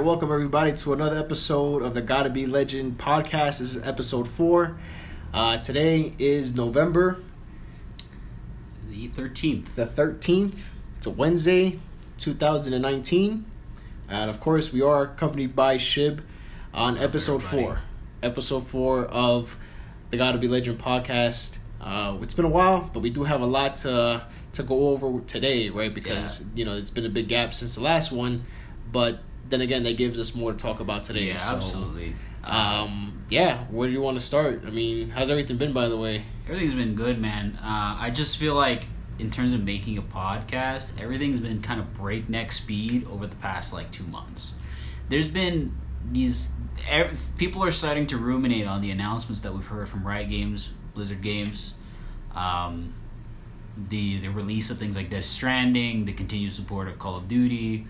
welcome everybody to another episode of the Gotta Be Legend podcast. This is episode 4. Today is November the 13th. The 13th. It's a Wednesday, 2019. And of course, we are accompanied by SHIB on episode 4. Episode 4 of the Gotta Be Legend podcast. It's been a while, but we do have a lot to go over today, right? Because, it's been a big gap since the last one. But then again, that gives us more to talk about today. Yeah, so, absolutely. Where do you want to start? I mean, how's everything been, by the way? Everything's been good, man. I just feel like in terms of making a podcast, everything's been kind of breakneck speed over the past, 2 months. There's been people are starting to ruminate on the announcements that we've heard from Riot Games, Blizzard Games, the release of things like Death Stranding, the continued support of Call of Duty,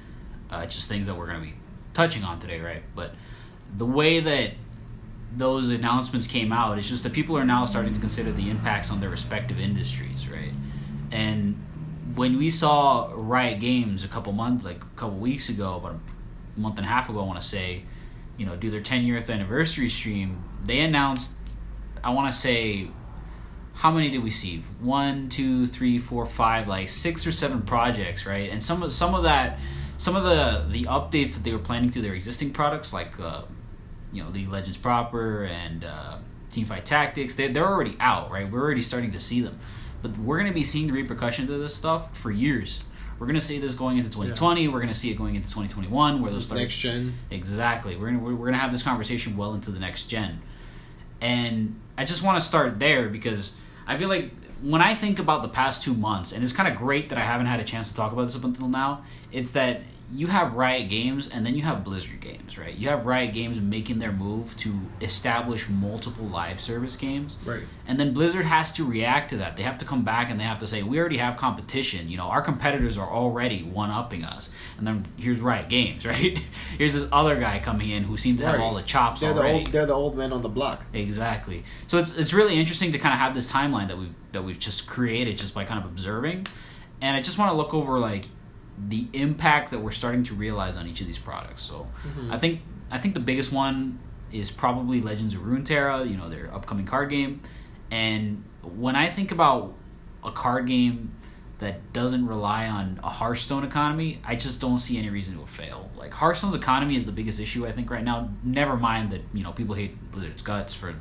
just things that we're going to be touching on today, right? But the way that those announcements came out, it's just that people are now starting to consider the impacts on their respective industries, right? And when we saw Riot Games a couple weeks ago, about a month and a half ago, I want to say, do their 10th anniversary stream, they announced, I want to say, how many did we see? 1, 2, 3, 4, 5, 6 or 7 projects, right? And some of the updates that they were planning to their existing products, like League of Legends proper and Teamfight Tactics, they're already out, right? We're already starting to see them, but we're going to be seeing the repercussions of this stuff for years. We're going to see this going into 2020. Yeah. We're going to see it going into 2021, where those start next gen. Exactly. We're going to have this conversation well into the next gen, and I just want to start there because I feel like when I think about the past 2 months, and it's kind of great that I haven't had a chance to talk about this up until now, it's that you have Riot Games and then you have Blizzard Games, right? You have Riot Games making their move to establish multiple live service games. Right. And then Blizzard has to react to that. They have to come back and they have to say, we already have competition. Our competitors are already one-upping us. And then here's Riot Games, right? Here's this other guy coming in who seems to have all the chops already. They're the old men on the block. Exactly. So it's really interesting to kind of have this timeline that we've just created just by kind of observing. And I just want to look over the impact that we're starting to realize on each of these products. So I think the biggest one is probably Legends of Runeterra, their upcoming card game. And when I think about a card game that doesn't rely on a Hearthstone economy, I just don't see any reason it would fail. Hearthstone's economy is the biggest issue, I think, right now. Never mind that, people hate Blizzard's guts for,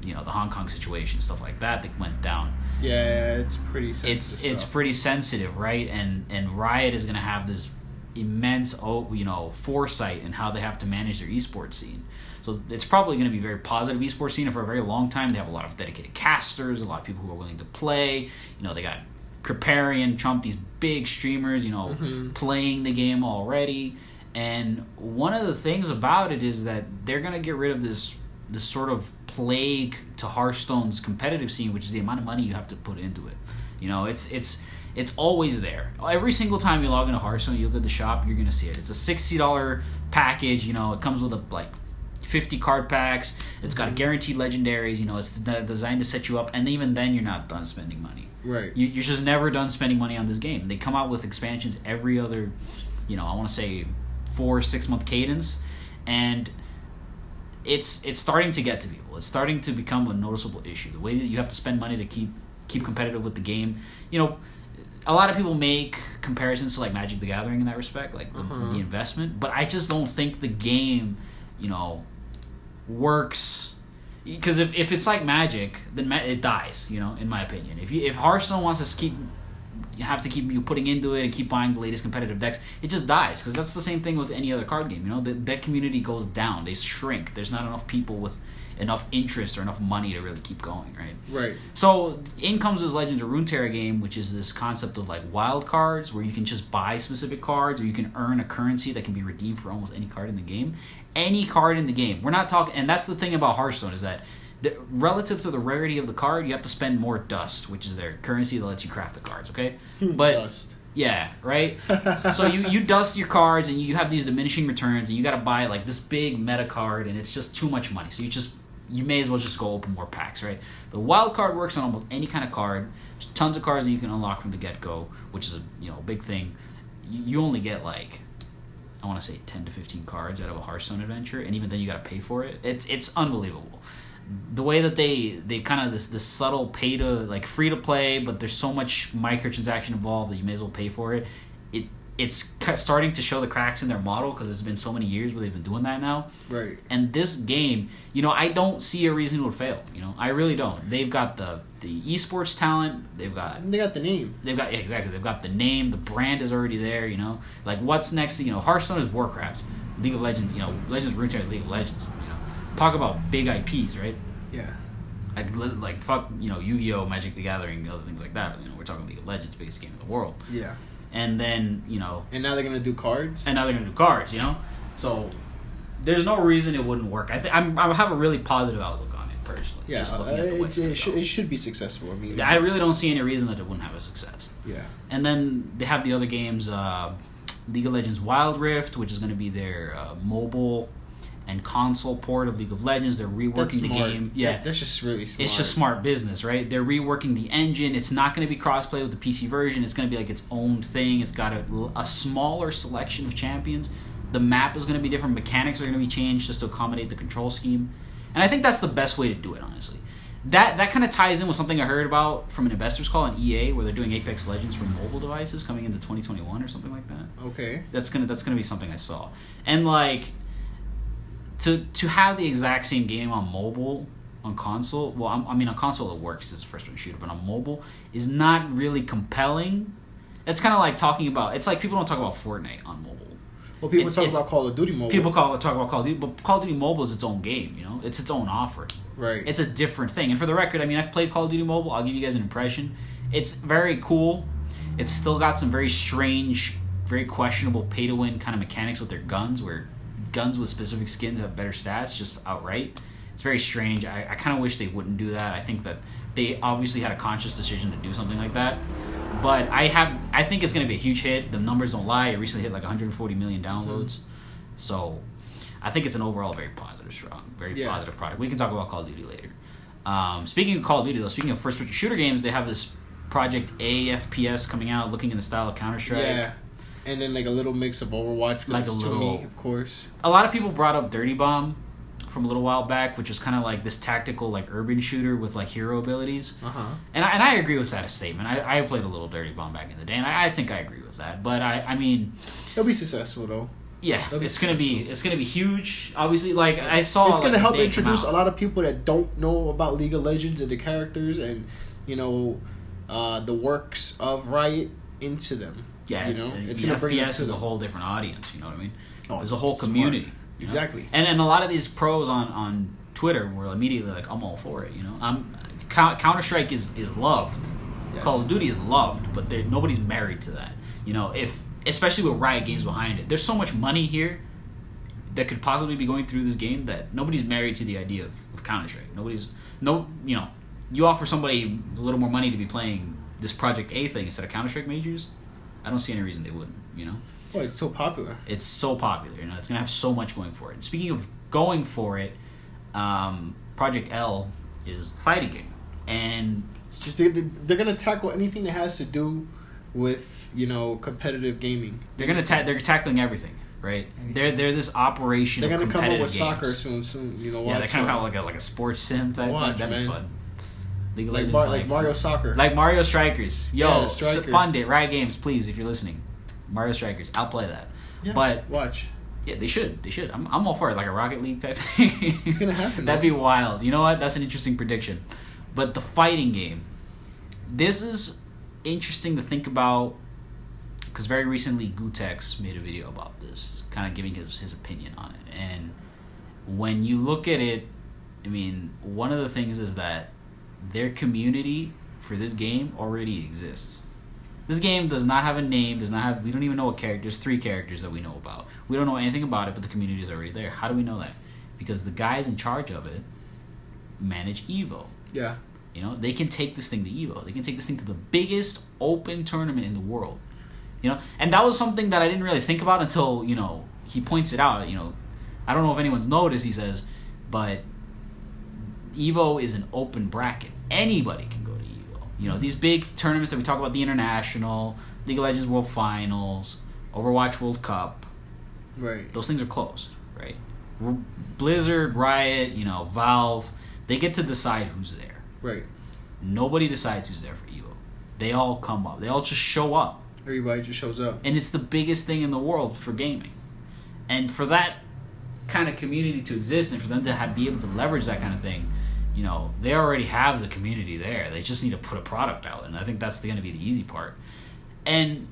the Hong Kong situation, stuff like that went down. Yeah, it's pretty sensitive. It's pretty sensitive, right? And Riot is going to have this immense, foresight in how they have to manage their esports scene. So it's probably going to be a very positive esports scene, and for a very long time they have a lot of dedicated casters, a lot of people who are willing to play. They got Kripparrian, Trump, these big streamers, playing the game already. And one of the things about it is that they're going to get rid of this sort of plague to Hearthstone's competitive scene, which is the amount of money you have to put into it. It's always there. Every single time you log into Hearthstone, you look at the shop, you're going to see it. It's a $60 package. It comes with 50 card packs. It's got guaranteed legendaries. It's designed to set you up, and even then, you're not done spending money. Right. You're just never done spending money on this game. They come out with expansions every other, I want to say 4 or 6 month cadence, and it's starting to get to people. It's starting to become a noticeable issue. The way that you have to spend money to keep competitive with the game. A lot of people make comparisons to Magic the Gathering in that respect, the investment. But I just don't think the game, works. Because if it's like Magic, then it dies. In my opinion, if Hearthstone wants to have to keep you putting into it and keep buying the latest competitive decks, it just dies, because that's the same thing with any other card game. The deck community goes down, they shrink. There's not enough people with enough interest or enough money to really keep going, right? Right. So in comes this Legends of Runeterra game, which is this concept of wild cards, where you can just buy specific cards, or you can earn a currency that can be redeemed for almost any card in the game. Any card in the game. We're not talking, and that's the thing about Hearthstone, is that relative to the rarity of the card, you have to spend more dust, which is their currency that lets you craft the cards, okay? But dust. Yeah, right? So you dust your cards, and you have these diminishing returns, and you got to buy this big meta card, and it's just too much money. So you may as well just go open more packs, right? The wild card works on almost any kind of card. There's tons of cards that you can unlock from the get-go, which is a big thing. You only get I want to say 10 to 15 cards out of a Hearthstone adventure, and even then you got to pay for it. It's unbelievable. The way that they kind of this subtle pay to, like, free to play, but there's so much microtransaction involved that you may as well pay for it. It's starting to show the cracks in their model because it's been so many years where they've been doing that now. Right. And this game, I don't see a reason it would fail. I really don't. They've got the esports talent. They got the name. Exactly. They've got the name. The brand is already there. Like, what's next? Hearthstone is Warcraft. League of Legends. Legends of Runeterra is League of Legends. Talk about big IPs, right? Yeah. Like fuck, Yu-Gi-Oh, Magic the Gathering, other things like that. We're talking League of Legends, biggest game in the world. Yeah. And then, And now they're going to do cards? So, there's no reason it wouldn't work. I have a really positive outlook on it, personally. Yeah, just looking at the way it should be successful. I really don't see any reason that it wouldn't have a success. Yeah. And then they have the other games, League of Legends Wild Rift, which is going to be their mobile and console port of League of Legends. They're reworking the game. Yeah, that's just really smart. It's just smart business, right? They're reworking the engine. It's not going to be crossplay with the PC version. It's going to be like its own thing. It's got a smaller selection of champions. The map is going to be different. Mechanics are going to be changed just to accommodate the control scheme. And I think that's the best way to do it, honestly. That kind of ties in with something I heard about from an investors call on EA, where they're doing Apex Legends for mobile devices coming into 2021 or something like that. Okay. That's gonna be something I saw. And like, to have the exact same game on mobile, on console, on console it works as a first-person shooter, but on mobile is not really compelling. It's kind of like talking about, it's like people don't talk about Fortnite on mobile. Well, people talk about Call of Duty mobile. People talk about Call of Duty, but Call of Duty mobile is its own game, It's its own offering. Right. It's a different thing. And for the record, I've played Call of Duty mobile. I'll give you guys an impression. It's very cool. It's still got some very strange, very questionable pay-to-win kind of mechanics with their guns, where guns with specific skins have better stats, just outright. It's very strange. I kind of wish they wouldn't do that. I think that they obviously had a conscious decision to do something like that. But I think it's going to be a huge hit. The numbers don't lie. It recently hit like 140 million downloads. So I think it's an overall very positive, positive product. We can talk about Call of Duty later. Speaking of Call of Duty, though, speaking of first-person shooter games, they have this Project A FPS coming out, looking in the style of Counter-Strike. Yeah. And then like a little mix of Overwatch, like a little, to me, of course. A lot of people brought up Dirty Bomb from a little while back, which was kind of like this tactical, like urban shooter with like hero abilities. And I agree with that statement. I played a little Dirty Bomb back in the day, and I think I agree with that. But I mean, it'll be successful though. Yeah, it's gonna be huge. Obviously, like I saw, it's gonna help introduce a lot of people that don't know about League of Legends and the characters and the works of Riot into them. Yeah, it's gonna bring FPS is a whole different audience. You know what I mean? There's a whole community. Exactly. And a lot of these pros on Twitter were immediately like, I'm all for it. Counter-Strike is loved. Yes. Call of Duty is loved, but nobody's married to that. Especially with Riot Games behind it. There's so much money here that could possibly be going through this game that nobody's married to the idea of Counter-Strike. You offer somebody a little more money to be playing this Project A thing instead of Counter-Strike majors, I don't see any reason they wouldn't, Oh, it's so popular. It's so popular, It's going to have so much going for it. And speaking of going for it, Project L is a fighting game. And just they're going to tackle anything that has to do with, competitive gaming. They're tackling everything, right? They're this operation. They're going to come up with games. soccer soon. Yeah, they're kind of like a sports sim type thing. That'd be fun. League of Legends, like Mario Soccer. Like Mario Strikers. Yo, Striker. Fund it. Riot Games, please, if you're listening. Mario Strikers. I'll play that. Yeah, but watch. Yeah, they should. I'm all for it, like a Rocket League type thing. It's gonna happen. That'd be wild. You know what? That's an interesting prediction. But the fighting game, this is interesting to think about, because very recently Gutex made a video about this, kind of giving his opinion on it. And when you look at it, one of the things is that their community for this game already exists. This game does not have a name, we don't even know what character. There's 3 characters that we know about. We don't know anything about it, but the community is already there. How do we know that? Because the guys in charge of it manage EVO. Yeah. They can take this thing to EVO. They can take this thing to the biggest open tournament in the world. And that was something that I didn't really think about until, he points it out. I don't know if anyone's noticed, he says, but EVO is an open bracket. Anybody can go to EVO. These big tournaments that we talk about, the International, League of Legends World Finals, Overwatch World Cup, Right. Those things are closed, right? Blizzard, Riot, Valve, they get to decide who's there. Right. Nobody decides who's there for EVO. They all come up. They all just show up. Everybody just shows up. And it's the biggest thing in the world for gaming. And for that kind of community to exist and for them to be able to leverage that kind of thing, they already have the community there. They just need to put a product out. And I think that's going to be the easy part. And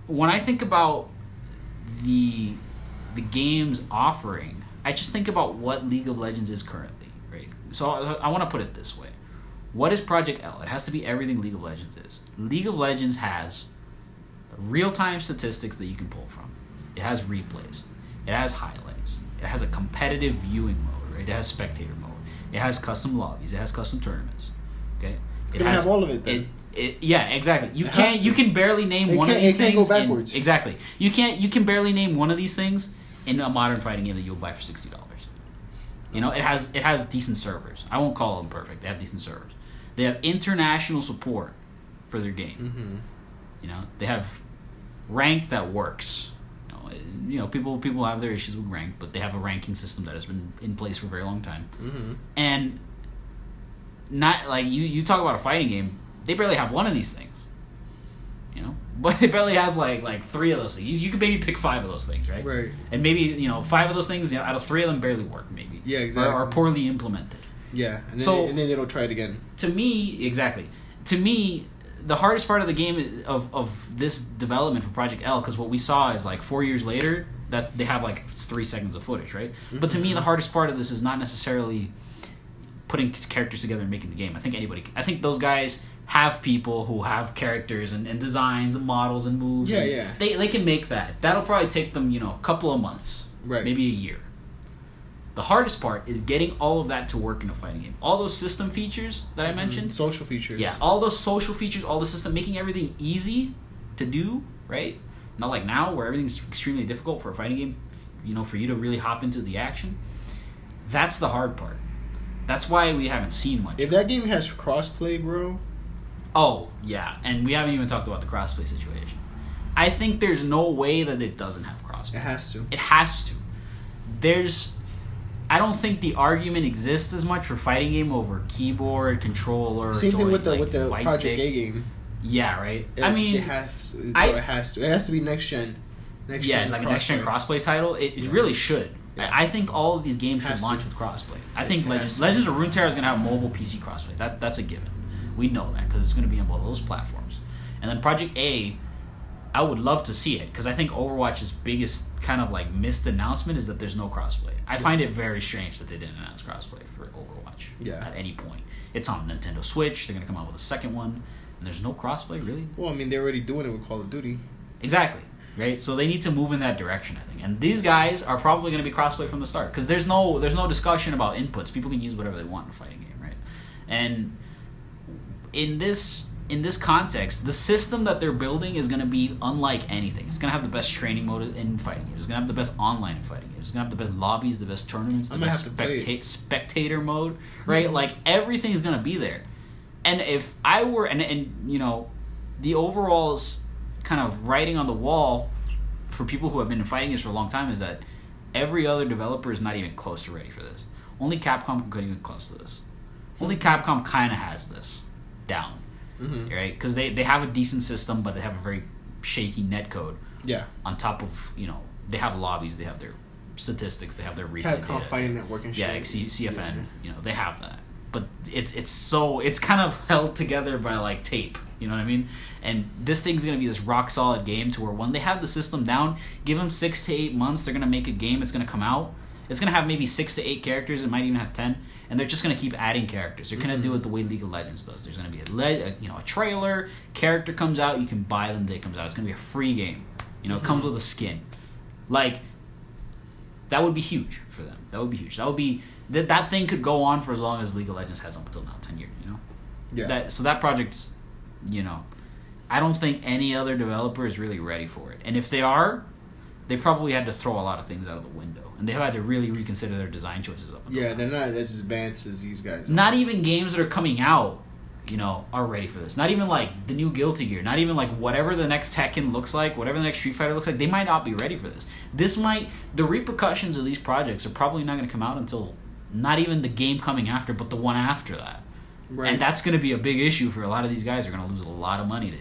when I think about the game's offering, I just think about what League of Legends is currently, right? So I want to put it this way. What is Project L? It has to be everything League of Legends is. League of Legends has real-time statistics that you can pull from. It has replays. It has highlights. It has a competitive viewing mode, right? It has spectator mode. It has custom lobbies. It has custom tournaments. Okay? It's gonna have all of it then. Yeah, exactly. You can barely name one of these things. It can't go backwards. Exactly. You can barely name one of these things in a modern fighting game that you'll buy for $60. It has decent servers. I won't call them perfect. They have decent servers. They have international support for their game. Mm-hmm. They have rank that works. People have their issues with rank, but they have a ranking system that has been in place for a very long time. Mm-hmm. And not like you talk about a fighting game, they barely have one of these things. But they barely have like three of those things. You could maybe pick five of those things, right? Right. And maybe five of those things, out of three of them barely work, maybe. Yeah, exactly. Or are poorly implemented. Yeah, and then they don't try it again. To me, the hardest part of the game of this development for Project L, because what we saw is like 4 years later that they have like 3 seconds of footage, right? Mm-hmm. But to me, the hardest part of this is not necessarily putting characters together and making the game. I think those guys have people who have characters and designs and models and moves. Yeah. They can make that. That'll probably take them, a couple of months, right? Maybe a year. The hardest part is getting all of that to work in a fighting game. All those system features that I mentioned. Social features. Yeah, all those social features, all the system, making everything easy to do, right? Not like now where everything's extremely difficult for a fighting game, for you to really hop into the action. That's the hard part. That's why we haven't seen much. If that game has crossplay, bro. Oh, yeah. And we haven't even talked about the crossplay situation. I think there's no way that it doesn't have crossplay. It has to. It has to. I don't think the argument exists as much for fighting game over keyboard, controller, same thing with the Project stick. A game. Yeah, right. It has to. It has to. It has to be next gen. Yeah, like a next gen crossplay title. It really should. Yeah. I think all of these games should launch with crossplay. I think Legends of Runeterra is going to have mobile PC crossplay. That's a given. We know that because it's going to be on both of those platforms. And then Project A, I would love to see it because I think Overwatch's biggest kind of like missed announcement is that there's no crossplay. I find it very strange that they didn't announce crossplay for Overwatch at any point. It's on Nintendo Switch. They're going to come out with a second one, and there's no crossplay, really? Well, I mean, they're already doing it with Call of Duty. Exactly, right? So they need to move in that direction, I think. And these guys are probably going to be crossplay from the start because there's no discussion about inputs. People can use whatever they want in a fighting game, right? And in this context, the system that they're building is going to be unlike anything. It's going to have the best training mode in fighting games. It's going to have the best online in fighting games. It's going to have the best lobbies, the best tournaments, the best spectator mode, right? Mm-hmm. Like, everything's going to be there. And if I were... And the overall kind of writing on the wall for people who have been in fighting games for a long time is that every other developer is not even close to ready for this. Only Capcom can get even close to this. Only Capcom kind of has this down. Mm-hmm. Right? Because they have a decent system, but they have a very shaky netcode. Yeah. On top of, they have lobbies, they have their statistics, they have their replay Capcom Fighting Network and shit. Yeah, like CFN, they have that. But it's kind of held together by like tape, you know what I mean? And this thing's going to be this rock solid game to where when they have the system down, give them 6 to 8 months, they're going to make a game, it's going to come out. It's going to have maybe 6 to 8 characters, it might even have 10. And they're just going to keep adding characters. They're going to do it the way League of Legends does. There's going to be a trailer, character comes out, you can buy them the day it comes out. It's going to be a free game. It comes with a skin. Like, that would be huge for them. That would be huge. That would be that thing could go on for as long as League of Legends has up until now, 10 years, Yeah. So that project's, I don't think any other developer is really ready for it. And if they are, they probably had to throw a lot of things out of the window. And they've had to really reconsider their design choices up until now. They're not as advanced as these guys are. Not even games that are coming out are ready for this. Not even like the new Guilty Gear, not even like whatever the next Tekken looks like, whatever the next Street Fighter looks like, they might not be ready for this. The repercussions of these projects are probably not going to come out until not even the game coming after, but the one after that. Right. And that's going to be a big issue for a lot of these guys. Are going to lose a lot of money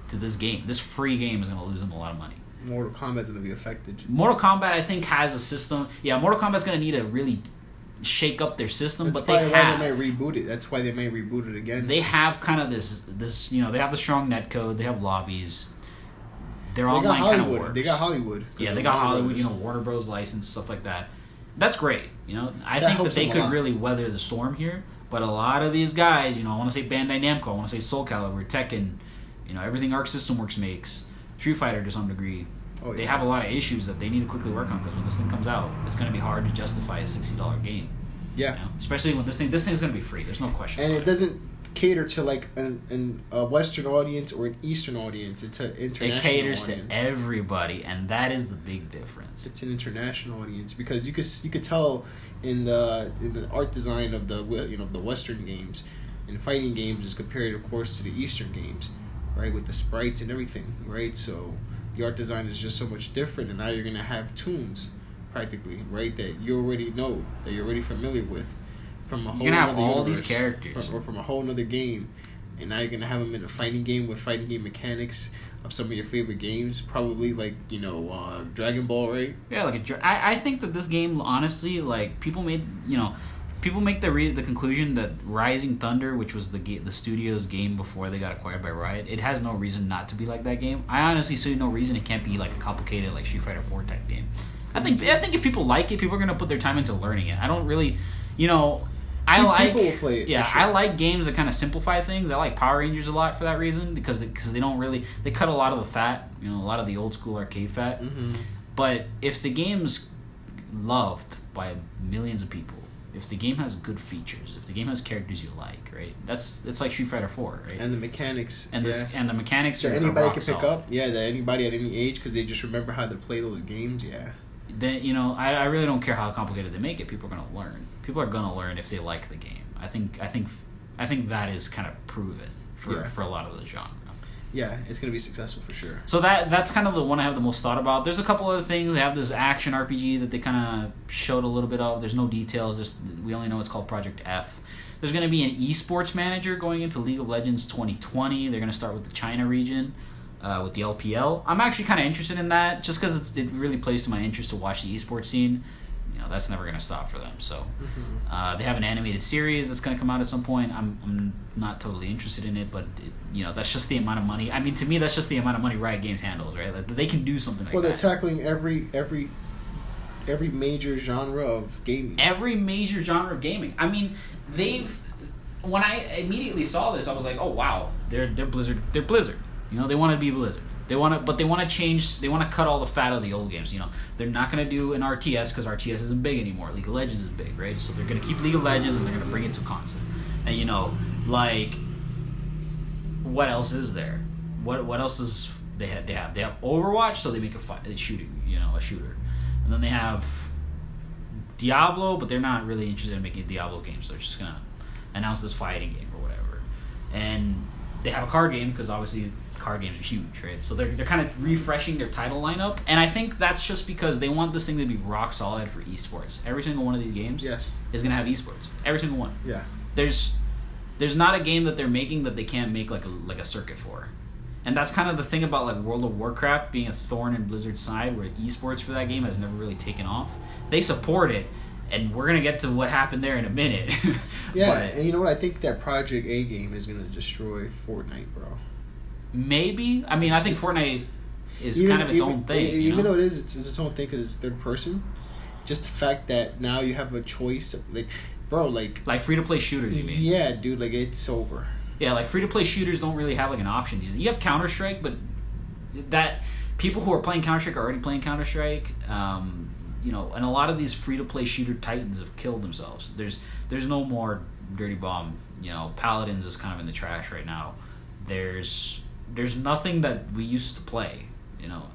to this game. This free game is going to lose them a lot of money. Mortal Kombat's going to be affected. Mortal Kombat, I think, has a system. Yeah, Mortal Kombat's going to need to really shake up their system, That's but they have. Why they might reboot it. That's why they may reboot it again. They have kind of this. They have the strong netcode. They have lobbies. Their online kind of works. They got Hollywood. Yeah, they got Hollywood. Warner Bros. License, stuff like that. That's great. I think that they could really weather the storm here. But a lot of these guys, I want to say Bandai Namco, I want to say Soul Calibur, Tekken, everything Arc System Works makes, Street Fighter to some degree. Oh, yeah. They have a lot of issues that they need to quickly work on because when this thing comes out, it's going to be hard to justify a $60 game. Yeah. Especially when this thing's going to be free. There's no question. And it doesn't cater to like a Western audience or an Eastern audience. It's an international audience. It caters to everybody, and that is the big difference. It's an international audience because you could tell in the art design of the the Western games and fighting games as compared, of course, to the Eastern games, right? With the sprites and everything, right? So the art design is just so much different, and now you're gonna have tunes, practically, right? That you already know, that you're already familiar with, from a whole. You're gonna have all these characters, or from a whole other game, and now you're gonna have them in a fighting game with fighting game mechanics of some of your favorite games, probably like Dragon Ball, right? Yeah, I think that this game, honestly, like people make the conclusion that Rising Thunder, which was the studio's game before they got acquired by Riot, it has no reason not to be like that game. I honestly see no reason it can't be like a complicated like Street Fighter 4 type game. I think if people like it, people are gonna put their time into learning it. I don't really, people will play it. Yeah, sure. I like games that kind of simplify things. I like Power Rangers a lot for that reason because they don't really they cut a lot of the fat, a lot of the old school arcade fat. Mm-hmm. But if the game's loved by millions of people, if the game has good features, if the game has characters you like, right? It's like Street Fighter 4, right? And the mechanics. And the mechanics that are anybody can pick solid. up. Yeah, that anybody at any age because they just remember how to play those games. Yeah. Then I really don't care how complicated they make it. People are gonna learn. People are gonna learn if they like the game. I think that is kind of proven for a lot of the genre. Yeah, it's gonna be successful for sure. So that's kind of the one I have the most thought about. There's a couple other things. They have this action RPG that they kind of showed a little bit of. There's no details. We only know it's called Project F. There's going to be an esports manager going into League of Legends 2020. They're going to start with the China region, with the LPL. I'm actually kind of interested in that just because it really plays to my interest to watch the esports scene. That's never going to stop for them. So they have an animated series that's going to come out at some point. I'm not totally interested in it, but that's just the amount of money. I mean, to me, that's just the amount of money Riot Games handles, right? Like, they can do something like that. Well, they're tackling every major genre of gaming. Every major genre of gaming. I mean, when I immediately saw this, I was like, oh wow, they're Blizzard. They're Blizzard. They want to be Blizzard. They want to change. They want to cut all the fat of the old games. They're not going to do an RTS because RTS isn't big anymore. League of Legends is big, right? So they're going to keep League of Legends and they're going to bring it to console. And like, what else is there? What else is they have? They have Overwatch, so they make a shooter. And then they have Diablo, but they're not really interested in making a Diablo game. So they're just going to announce this fighting game or whatever. And they have a card game because obviously card games are huge, right? So they're kind of refreshing their title lineup, and I think that's just because they want this thing to be rock solid for esports. Every single one of these games is going to have esports. Every single one. Yeah. There's not a game that they're making that they can't make like a circuit for. And that's kind of the thing about like World of Warcraft being a thorn in Blizzard's side, where esports for that game has never really taken off. They support it, and we're going to get to what happened there in a minute. Yeah, and you know what? I think that Project A game is going to destroy Fortnite, bro. Maybe. I mean, I think Fortnite is kind of its own thing. Even though it's its own thing because it's third person, just the fact that now you have a choice, like free-to-play shooters, you mean? Yeah, dude, like it's over. Yeah, like free-to-play shooters don't really have like an option. You have Counter-Strike, but that people who are playing Counter-Strike are already playing Counter-Strike. And a lot of these free-to-play shooter titans have killed themselves. There's no more Dirty Bomb. Paladins is kind of in the trash right now. There's nothing that we used to play,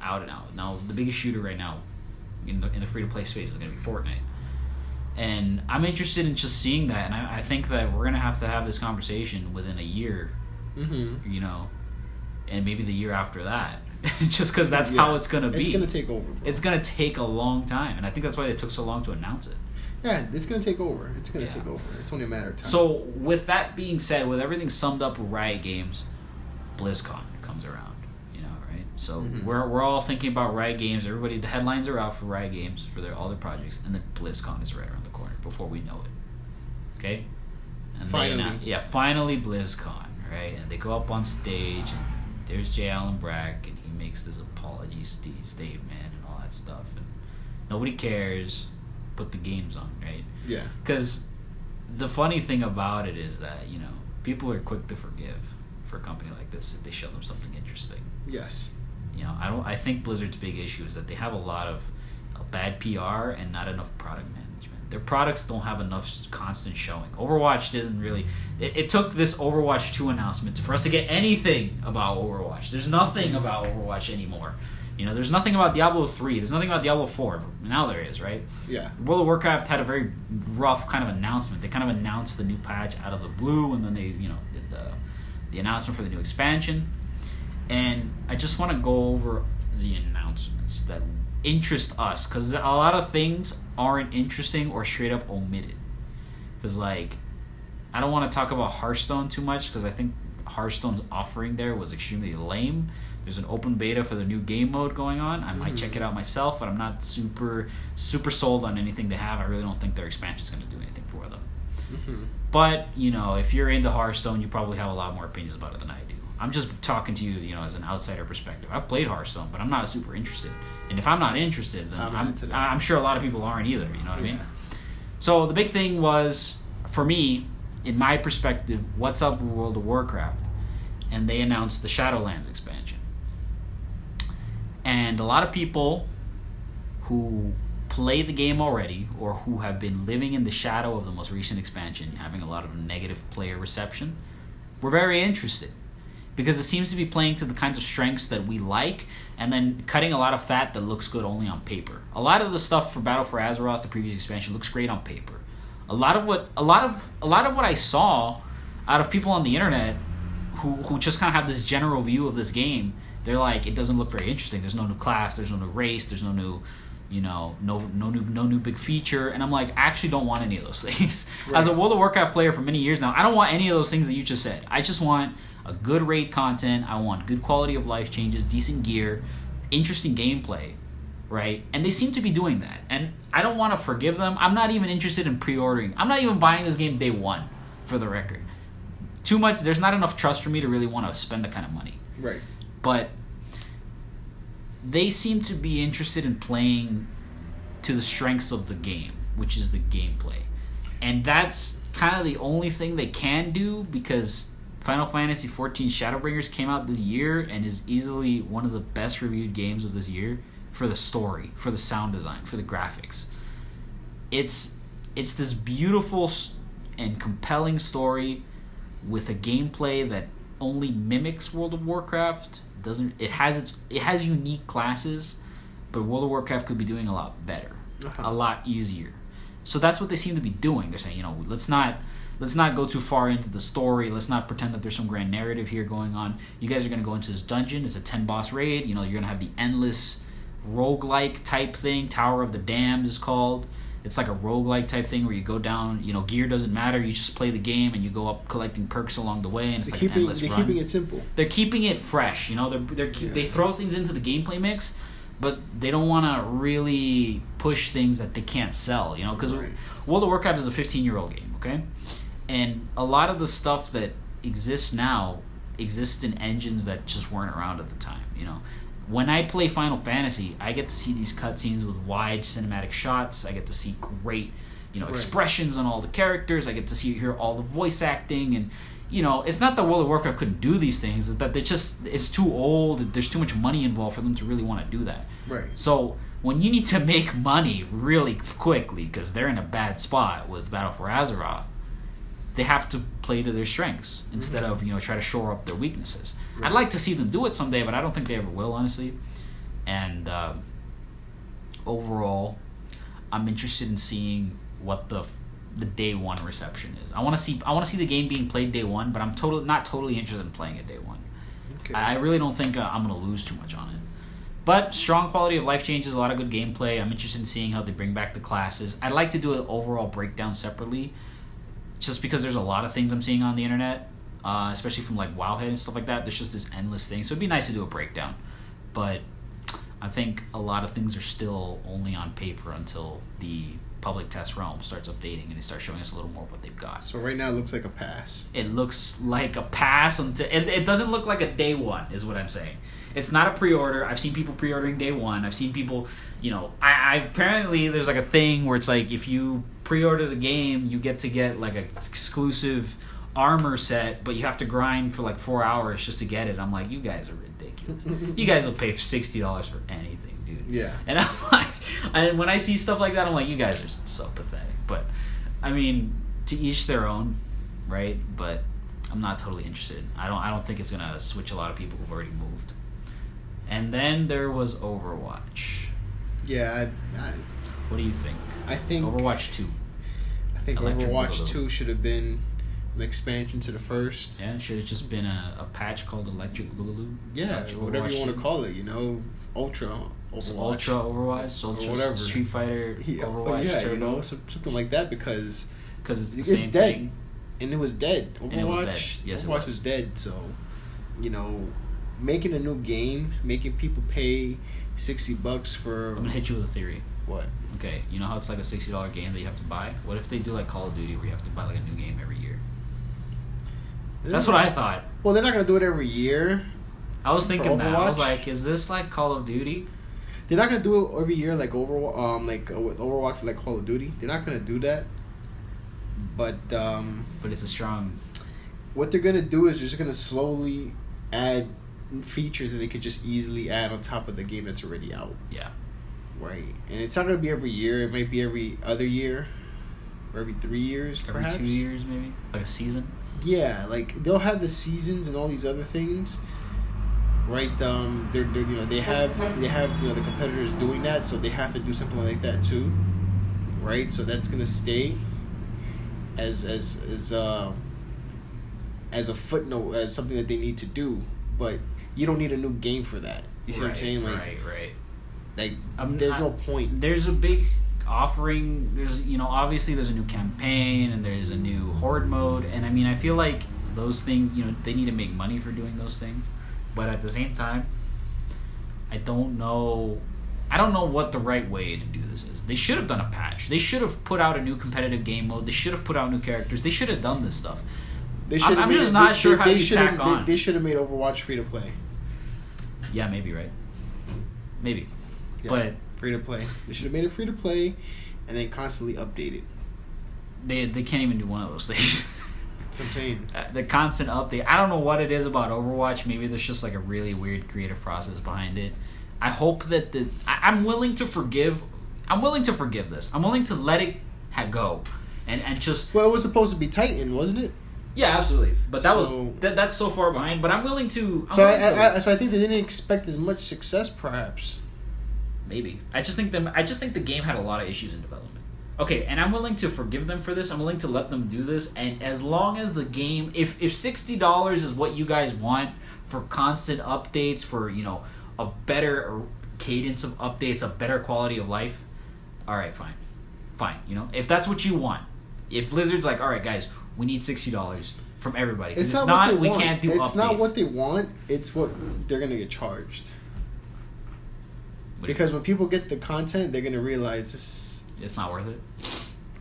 out and out. Now, the biggest shooter right now in the free-to-play space is going to be Fortnite. And I'm interested in just seeing that, and I think that we're going to have this conversation within a year, you know, and maybe the year after that, just because that's how it's going to be. It's going to take over, bro. It's going to take a long time, and I think that's why it took so long to announce it. Yeah, it's going to take over. It's going to take over. It's only a matter of time. So, with that being said, with everything summed up with Riot Games, BlizzCon comes around, you know, right? So, we're all thinking about Riot Games. Everybody, the headlines are out for Riot Games, for all their projects, and then BlizzCon is right around the corner before we know it. Okay? And finally. Finally BlizzCon, right? And they go up on stage, and there's J. Allen Brack, and he makes this apology statement and all that stuff, and nobody cares. Put the games on, right? Yeah. Because the funny thing about it is that, you know, people are quick to forgive for a company like this if they show them something interesting. Yes. You know, I think Blizzard's big issue is that they have a lot of bad PR and not enough product management. Their products don't have enough constant showing. Overwatch didn't really... It took this Overwatch 2 announcement for us to get anything about Overwatch. There's nothing about Overwatch anymore. You know, there's nothing about Diablo 3. There's nothing about Diablo 4. Now there is, right? Yeah. World of Warcraft had a very rough kind of announcement. They kind of announced the new patch out of the blue, and then they, you know, did the announcement for the new expansion. And I just want to go over the announcements that interest us, because a lot of things aren't interesting or straight up omitted. Because, like, I don't want to talk about Hearthstone too much, because I think Hearthstone's offering there was extremely lame. There's an open beta for the new game mode going on. I might check it out myself, but I'm not super sold on anything they have. I really don't think their expansion is going to do anything for them. But, you know, if you're into Hearthstone, you probably have a lot more opinions about it than I do. I'm just talking to you, you know, as an outsider perspective. I've played Hearthstone, but I'm not super interested. And if I'm not interested, then I'm sure a lot of people aren't either. You know what I mean? So the big thing was, for me, in my perspective, what's up with World of Warcraft? And they announced the Shadowlands expansion. And a lot of people who play the game already, or who have been living in the shadow of the most recent expansion, having a lot of negative player reception, were very interested. Because it seems to be playing to the kinds of strengths that we like, and then cutting a lot of fat that looks good only on paper. A lot of the stuff for Battle for Azeroth, the previous expansion, looks great on paper. A lot of what I saw out of people on the internet who just kind of have this general view of this game, they're like, it doesn't look very interesting. There's no new class, there's no new race, there's no new, you know, no new big feature. And I'm like, I actually don't want any of those things. Right. As a World of Warcraft player for many years now, I don't want any of those things that you just said. I just want a good raid content. I want good quality of life changes, decent gear, interesting gameplay, right? And they seem to be doing that. And I don't want to forgive them. I'm not even interested in pre-ordering. I'm not even buying this game day one, for the record. Too much. There's not enough trust for me to really want to spend that kind of money. Right. But they seem to be interested in playing to the strengths of the game, which is the gameplay. And that's kind of the only thing they can do, because Final Fantasy XIV Shadowbringers came out this year and is easily one of the best reviewed games of this year for the story, for the sound design, for the graphics. It's this beautiful and compelling story with a gameplay that only mimics World of Warcraft. It has unique classes, but World of Warcraft could be doing a lot better, a lot easier. So that's what they seem to be doing. They're saying, you know, let's not go too far into the story. Let's not pretend that there's some grand narrative here going on. You guys are going to go into this dungeon. It's a 10-boss raid. You know, you're going to have the endless roguelike type thing. Tower of the Damned is called. It's like a roguelike type thing where you go down, you know, gear doesn't matter. You just play the game and you go up collecting perks along the way, and it's like an endless run. They're keeping it simple. They're keeping it fresh. You know, they throw things into the gameplay mix, but they don't want to really push things that they can't sell, you know, because World of Warcraft is a 15-year-old game, okay? And a lot of the stuff that exists now exists in engines that just weren't around at the time, you know. When I play Final Fantasy, I get to see these cutscenes with wide cinematic shots. I get to see great, you know, expressions on all the characters. I get to hear all the voice acting, and you know, it's not that World of Warcraft couldn't do these things. It's that it's too old. There's too much money involved for them to really want to do that. Right. So when you need to make money really quickly because they're in a bad spot with Battle for Azeroth, they have to play to their strengths instead of, you know, try to shore up their weaknesses. Right. I'd like to see them do it someday, but I don't think they ever will, honestly. And overall, I'm interested in seeing what the day one reception is. I want to see the game being played day one, but I'm not totally interested in playing it day one. Okay. I really don't think I'm going to lose too much on it. But strong quality of life changes, a lot of good gameplay. I'm interested in seeing how they bring back the classes. I'd like to do an overall breakdown separately, just because there's a lot of things I'm seeing on the internet, especially from like Wowhead and stuff like that. There's just this endless thing. So it'd be nice to do a breakdown. But I think a lot of things are still only on paper until the public test realm starts updating and they start showing us a little more of what they've got. So right now it looks like a pass. It looks like a pass until it doesn't look like a day one, is what I'm saying. It's not a pre-order. I've seen people pre-ordering day one. I've seen people, I apparently there's like a thing where it's like if you pre-order the game, you get like an exclusive armor set, but you have to grind for like 4 hours just to get it. I'm like, you guys are ridiculous. You guys will pay $60 for anything, dude. Yeah. And I'm like, and when I see stuff like that, I'm like, you guys are so pathetic. But I mean, to each their own, right? But I'm not totally interested. I don't think it's gonna switch a lot of people who've already moved. And then there was Overwatch. Yeah. What do you think? I think Overwatch 2. I think Electric Overwatch Boogaloo. 2 should have been an expansion to the first. Yeah, it should have just been a patch called Electric Boogaloo. Yeah, whatever you want to call it, Ultra Overwatch. Ultra Overwatch, Ultra whatever. Street Fighter Overwatch. Yeah, Turbo. something like that because it's the same dead. thing. And it was dead. Overwatch, And it was dead. Yes, Overwatch was dead. So, making a new game, making people pay $60 for. I'm gonna hit you with a theory. What? Okay, you know how it's like a $60 game that you have to buy? What if they do like Call of Duty where you have to buy like a new game every year? That's what I thought. Well, they're not gonna do it every year. I was thinking that. I was Overwatch? like, is this like Call of Duty? They're not gonna do it every year like with Overwatch, like Call of Duty. They're not gonna do that. But it's a strong. what they're gonna do is just gonna slowly add features that they could just easily add on top of the game that's already out. Yeah. Right, and it's not gonna be every year. It might be every other year, or every 3 years, perhaps. Every 2 years, maybe, like a season. Yeah, like they'll have the seasons and all these other things. Right, they have the competitors doing that, so they have to do something like that too. Right, so that's gonna stay as a footnote, as something that they need to do, but you don't need a new game for that. You see what I'm saying? Like, right. Like, there's no point. There's a big offering. There's obviously there's a new campaign and there's a new horde mode, and I mean I feel like those things they need to make money for doing those things, but at the same time, I don't know what the right way to do this is. They should have done a patch. They should have put out a new competitive game mode. They should have put out new characters. They should have done this stuff. I'm just not sure how you tack on. They should have made Overwatch free to play. Yeah, maybe, right? Maybe. Yeah, but free to play. They should have made it free to play, and then constantly update it. They can't even do one of those things. That's what I'm saying. The constant update. I don't know what it is about Overwatch. Maybe there's just like a really weird creative process behind it. I hope that I'm willing to forgive. I'm willing to forgive this. I'm willing to let it go, and just. Well, it was supposed to be Titan, wasn't it? Yeah, absolutely. But that's so far behind. But I'm willing to. So I think they didn't expect as much success, perhaps. Maybe. I just think the game had a lot of issues in development. Okay, and I'm willing to forgive them for this. I'm willing to let them do this, and as long as the game, if $60 is what you guys want for constant updates, for a better cadence of updates, a better quality of life, all right, fine. If that's what you want, if Blizzard's like, all right, guys, we need $60 from everybody, because if not, we can't do updates. It's not what they want. It's what they're gonna get charged. Because when people get the content, they're gonna realize this. It's not worth it.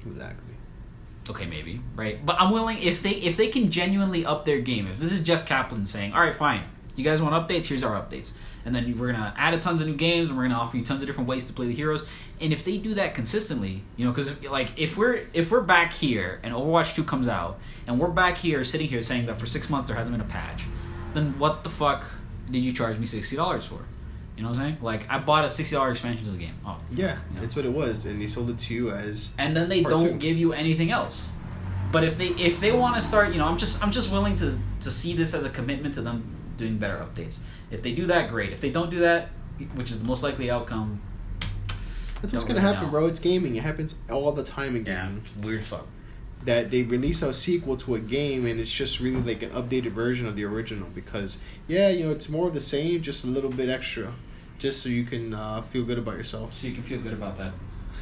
Exactly. Okay, maybe, right? But I'm willing, if they can genuinely up their game. If this is Jeff Kaplan saying, all right, fine, you guys want updates? Here's our updates. And then we're going to add tons of new games, and we're going to offer you tons of different ways to play the heroes. And if they do that consistently, because if we're back here and Overwatch 2 comes out, and we're back here sitting here saying that for 6 months there hasn't been a patch, then what the fuck did you charge me $60 for? You know what I'm saying? Like, I bought a $60 expansion to the game. Oh, yeah, that's what it was, and they sold it to you as. And then they don't give you anything else. But if they want to start, I'm just willing to see this as a commitment to them doing better updates. If they do that, great. If they don't do that, which is the most likely outcome, That's what's gonna happen, bro. It's gaming. It happens all the time in gaming. Yeah, weird fuck. That they release a sequel to a game and it's just really like an updated version of the original because it's more of the same, just a little bit extra, just so you can feel good about yourself. So you can feel good about that.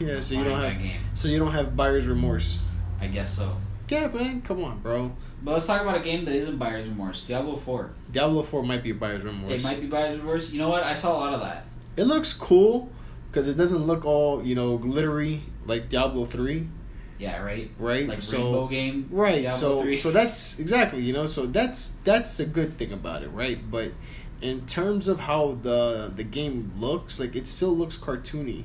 Yeah, so you don't have buyer's remorse. I guess so. Yeah, man, come on, bro. But let's talk about a game that isn't buyer's remorse. Diablo 4. Diablo 4 might be a buyer's remorse. It might be buyer's remorse. You know what? I saw a lot of that. It looks cool because it doesn't look all glittery like Diablo 3. Yeah, right. Right. Like so, Rainbow game. Right. Diablo 3. So that's exactly so that's a good thing about it, right? But in terms of how the game looks, like it still looks cartoony,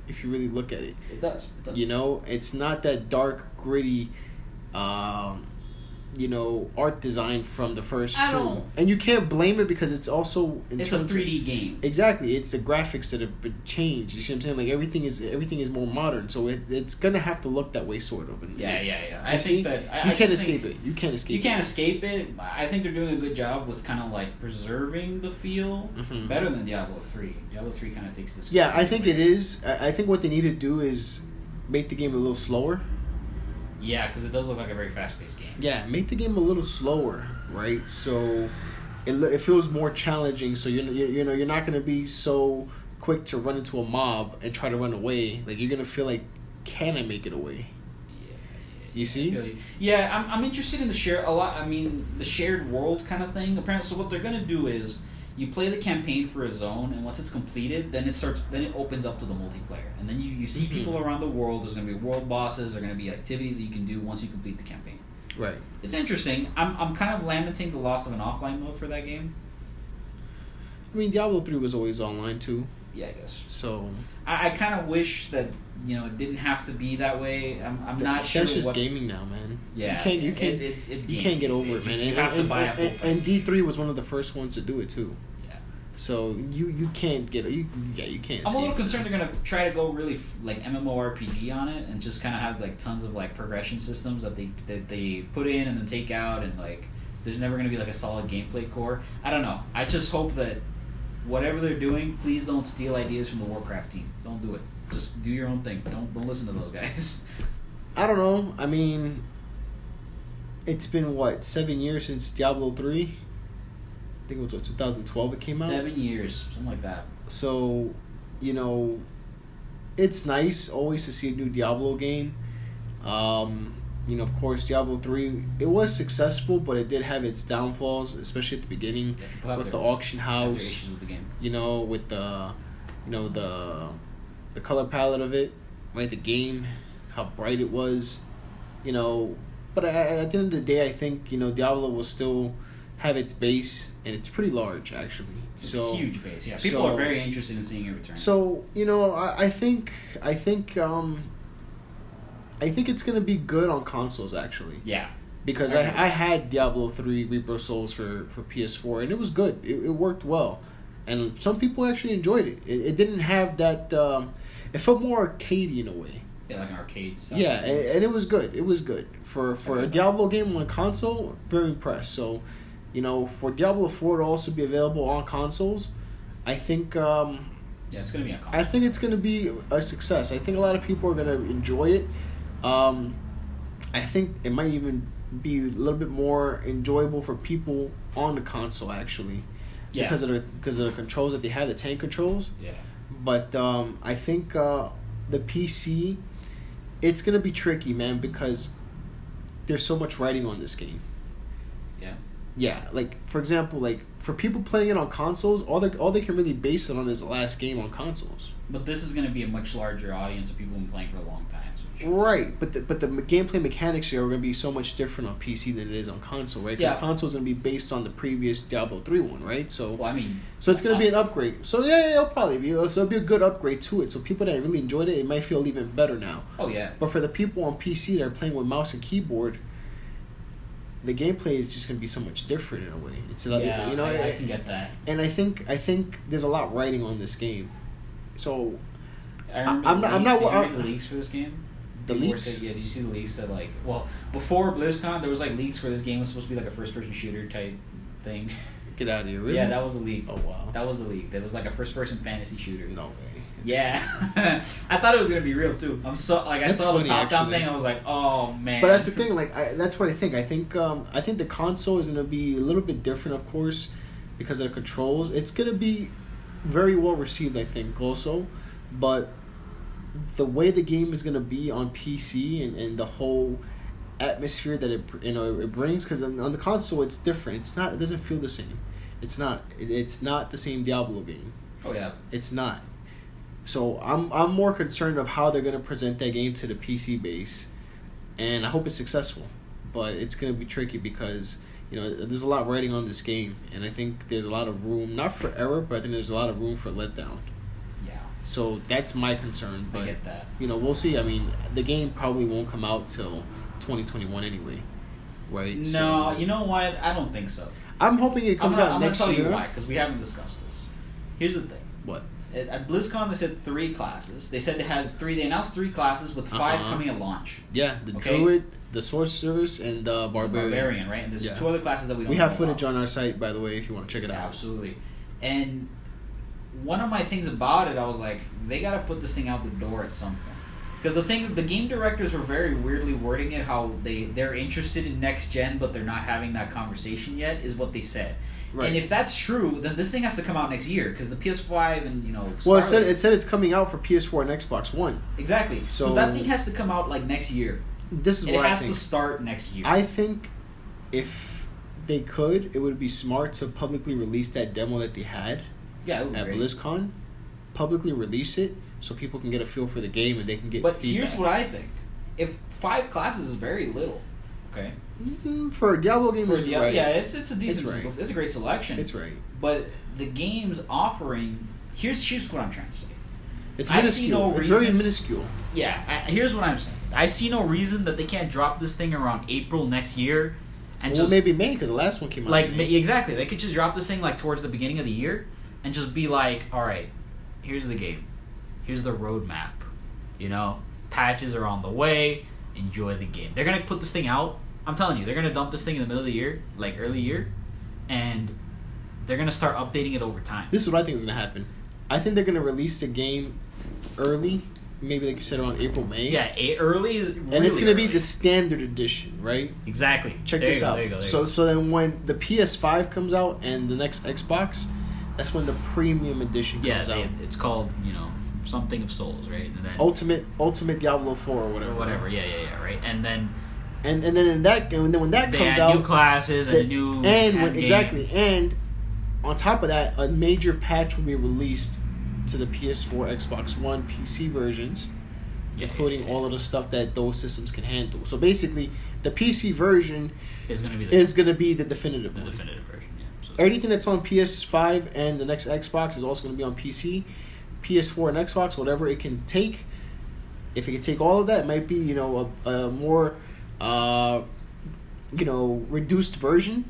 if you really look at it. It does. It's not that dark, gritty, art design from the first two. And you can't blame it because it's also it's a 3D game. Exactly, it's the graphics that have been changed. You see what I'm saying? Like everything is more modern, so it's gonna have to look that way, sort of. Yeah. I think that you can't escape it. You can't escape it. I think they're doing a good job with kind of like preserving the feel better than Diablo 3. Diablo 3 kind of takes this. Yeah, I think it is. I think what they need to do is make the game a little slower. Yeah, because it does look like a very fast-paced game. Yeah, make the game a little slower, right? So it feels more challenging. So you're not gonna be so quick to run into a mob and try to run away. Like you're gonna feel like, can I make it away? Yeah. You see? Yeah, I'm interested in the shared world kind of thing. Apparently, so what they're gonna do is you play the campaign for a zone, and once it's completed, then it opens up to the multiplayer, and then you see people around the world. There's going to be world bosses. There are going to be activities that you can do once you complete the campaign. Right. It's interesting. I'm kind of lamenting the loss of an offline mode for that game. I mean, Diablo 3 was always online too. Yeah, I guess. So I kind of wish that it didn't have to be that way. I'm not sure. That's just gaming now, man. Yeah, you can't. It's you can't get over it, man. You have to buy a full price. And D3 was one of the first ones to do it too. Yeah. So you can't get you can't. I'm a little concerned they're gonna try to go really like MMORPG on it and just kind of have like tons of like progression systems that they put in and then take out, and like there's never gonna be like a solid gameplay core. I don't know. I just hope that whatever they're doing, please don't steal ideas from the Warcraft team. Don't do it. Just do your own thing. Don't listen to those guys. I don't know. I mean, it's been 7 years since Diablo 3? I think it was 2012 it came out. 7 years, something like that. So, it's nice always to see a new Diablo game. Of course, Diablo 3, it was successful, but it did have its downfalls, especially at the beginning with the auction house. With the game. With the color palette of it, right? The game, how bright it was, But at the end of the day, I think Diablo will still have its base, and it's pretty large actually. It's a huge base. Yeah, people are very interested in seeing it return. So I think it's gonna be good on consoles actually. Yeah. Because I had Diablo 3 Reaper of Souls for PS4, and it was good. It worked well. And some people actually enjoyed it. It didn't have that... it felt more arcadey in a way. Yeah, like an arcade style. Yeah, and it was good. It was good. For a Diablo game on console, very impressed. So, for Diablo 4 to also be available on consoles, I think... yeah, it's going to be on console. I think it's going to be a success. I think a lot of people are going to enjoy it. I think it might even be a little bit more enjoyable for people on the console, actually. Yeah. Because of the controls that they have, the tank controls. Yeah. But I think the PC, it's gonna be tricky, man, because there's so much writing on this game. Yeah. Yeah, like for example, like for people playing it on consoles, all they can really base it on is the last game on consoles. But this is gonna be a much larger audience of people who've been playing for a long time. Right, but the gameplay mechanics here are going to be so much different on PC than it is on console, right? Because console's going to be based on the previous Diablo 3 one, right? So, so it's going to be an upgrade. So yeah, it'll probably be. So it'll be a good upgrade to it. So people that really enjoyed it might feel even better now. Oh yeah. But for the people on PC that are playing with mouse and keyboard, the gameplay is just going to be so much different in a way. It's I can get that. And I think there's a lot writing on this game. So I'm not the leaks for this game. The leaks? Did you see the leaks that before BlizzCon there was leaks where this game was supposed to be like a first person shooter type thing. Get out of here, really? Yeah, that was the leak. Oh wow. That was the leak. That was like a first person fantasy shooter. No way. Yeah, I thought it was gonna be real too. I saw the top-down thing. I was like, oh man. But that's the thing. That's what I think. I think the console is gonna be a little bit different, of course, because of the controls. It's gonna be very well received, I think, also, but the way the game is gonna be on PC and the whole atmosphere that it brings, because on the console it's different. It doesn't feel the same. It's not the same Diablo game. Oh yeah, it's not. So I'm more concerned of how they're gonna present that game to the PC base, and I hope it's successful. But it's gonna be tricky because there's a lot riding on this game, and I think there's a lot of room, not for error, but I think there's a lot of room for letdown. Yeah. So that's my concern. But I get that. We'll see. I mean, the game probably won't come out till 2021 anyway, right? No, so, you know what? I don't think so. I'm hoping it comes out next year. I'm gonna tell you why, because we haven't discussed this. Here's the thing. What? At BlizzCon, they said 3 classes. They said they announced 3 classes with 5 coming at launch. Yeah, the Druid, the Sorceress, and the Barbarian. Right? And there's 2 other classes that we don't know. We have footage on our site, by the way, if you want to check it out. Absolutely. And one of my things about it, I was like, they got to put this thing out the door at some point. Because the game directors were very weirdly wording it, how they're interested in next gen, but they're not having that conversation yet, is what they said. Right. And if that's true, then this thing has to come out next year, because the PS5 and Well, it said it's coming out for PS4 and Xbox One. Exactly. So that thing has to come out next year. This is what I think. It has to start next year. I think if they could, it would be smart to publicly release that demo that they had at BlizzCon. Publicly release it so people can get a feel for the game and they can get feedback. Here's what I think. If 5 classes is very little, okay? For a Diablo game, right. Yeah, it's a decent, it's a great selection. It's right. But the game's offering, here's what I'm trying to say. It's minuscule. It's very minuscule. Yeah, here's what I'm saying. I see no reason that they can't drop this thing around April next year, and maybe May, because the last one came out. Exactly, they could just drop this thing towards the beginning of the year, and just be like, all right, here's the game, here's the roadmap, patches are on the way. Enjoy the game. They're gonna put this thing out. I'm telling you, they're going to dump this thing in the middle of the year, early year, and they're going to start updating it over time. This is what I think is going to happen. I think they're going to release the game early, maybe like you said, around April, May. Yeah, early is really and it's going to be the standard edition, right? Exactly. Check this out. So then when the PS5 comes out and the next Xbox, that's when the premium edition comes out. It's called, something of Souls, right? And then Ultimate Diablo 4 or whatever. Or whatever, right? And then... And then when that comes out, new classes and new exactly, and on top of that, a major patch will be released to the PS4, Xbox One, PC versions, including all of the stuff that those systems can handle. So basically, the PC version is going to be the definitive one. Definitive version. Yeah. So Everything that's on PS5 and the next Xbox is also going to be on PC, PS4, and Xbox. Whatever it can take. If it can take all of that, it might be a more reduced version,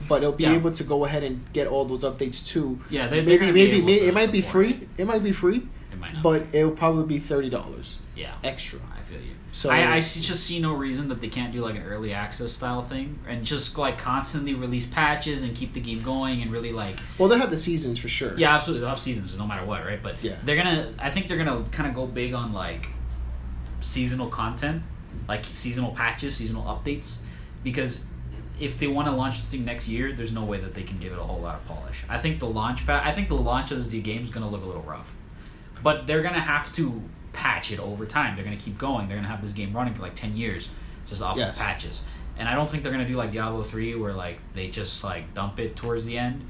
but it'll be able to go ahead and get all those updates too. Yeah, maybe it might be free. It might be free. It might not. But it'll probably be $30. Yeah, extra. I feel you. So I just see no reason that they can't do an early access style thing and just constantly release patches and keep the game going and really Well, they'll have the seasons for sure. Yeah, absolutely. They'll have seasons no matter what, right? But I think they're gonna kind of go big on seasonal content. Seasonal patches, seasonal updates, because if they want to launch this thing next year, there's no way that they can give it a whole lot of polish. I think the launch of this game is going to look a little rough, but they're going to have to patch it over time. They're going to keep going. They're going to have this game running for 10 years just off of patches. And I don't think they're going to do Diablo 3 where they just dump it towards the end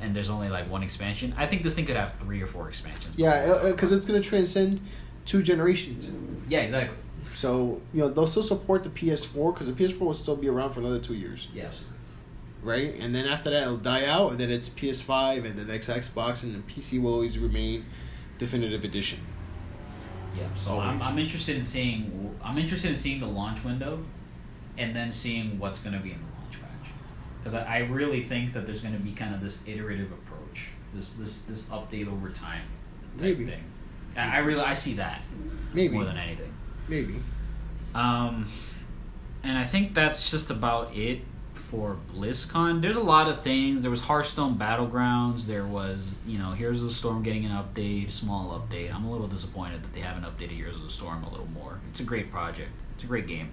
and there's only 1 expansion. I think this thing could have 3 or 4 expansions. Yeah, because it's going to transcend 2 generations. Yeah, exactly. So, they'll still support the PS4 because the PS4 will still be around for another 2 years. Yeah, absolutely. Right? And then after that, it'll die out, and then it's PS5 and the next Xbox, and then PC will always remain Definitive Edition. Yeah, so I'm interested in seeing the launch window and then seeing what's going to be in the launch patch. Because I really think that there's going to be kind of this iterative approach, this update over time type thing. I see that more than anything. Maybe. And I think that's just about it for BlizzCon. There's a lot of things. There was Hearthstone Battlegrounds. There was, Heroes of the Storm getting an update, a small update. I'm a little disappointed that they haven't updated Heroes of the Storm a little more. It's a great project. It's a great game.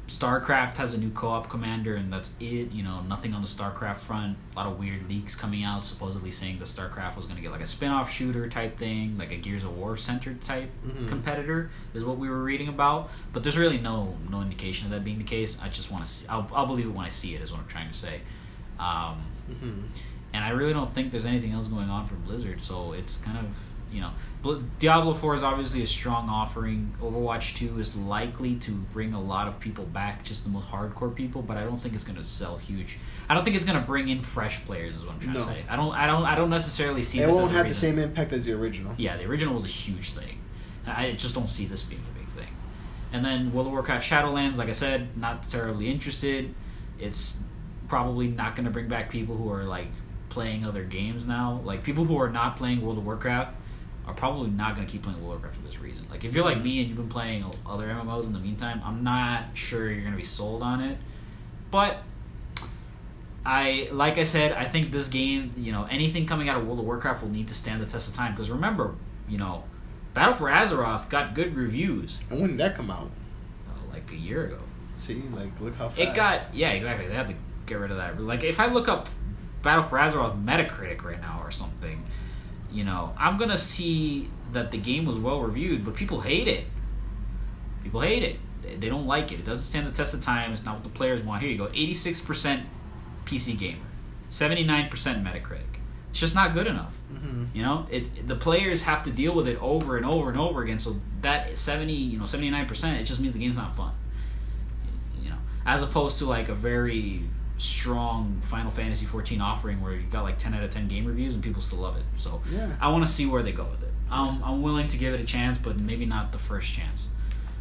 StarCraft has a new co-op commander, and that's it. Nothing on the StarCraft front. A lot of weird leaks coming out, supposedly saying that StarCraft was going to get like a spin-off shooter type thing, like a Gears of War centered type competitor, is what we were reading about. But there's really no indication of that being the case. I just want to see. I'll believe it when I see it, is what I'm trying to say. And I really don't think there's anything else going on for Blizzard, so it's kind of. Diablo 4 is obviously a strong offering. Overwatch 2 is likely to bring a lot of people back, just the most hardcore people, but I don't think it's going to sell huge. I don't think it's going to bring in fresh players, is what I'm trying to say. I don't necessarily see this as a reason. It won't have the same impact as the original. Yeah, the original was a huge thing. I just don't see this being a big thing. And then World of Warcraft Shadowlands, like I said, not terribly interested. It's probably not going to bring back people who are like playing other games now. Like people who are not playing World of Warcraft are probably not going to keep playing World of Warcraft for this reason. Like, if you're like me and you've been playing other MMOs in the meantime, I'm not sure you're going to be sold on it. But, like I said, I think this game, anything coming out of World of Warcraft will need to stand the test of time. Because remember, Battle for Azeroth got good reviews. And when did that come out? Like a year ago. See, look how fast. It got, yeah, exactly. They had to get rid of that. Like, if I look up Battle for Azeroth Metacritic right now or something, I'm going to see that the game was well reviewed, but people hate it. People hate it. They don't like it. It doesn't stand the test of time. It's not what the players want. Here you go. 86% PC gamer. 79% Metacritic. It's just not good enough. The players have to deal with it over and over and over again, so that 79%, it just means the game's not fun. As opposed to like a very strong Final Fantasy 14 offering where you got like 10 out of 10 game reviews and people still love it. So yeah. I want to see where they go with it. I'm willing to give it a chance, but maybe not the first chance.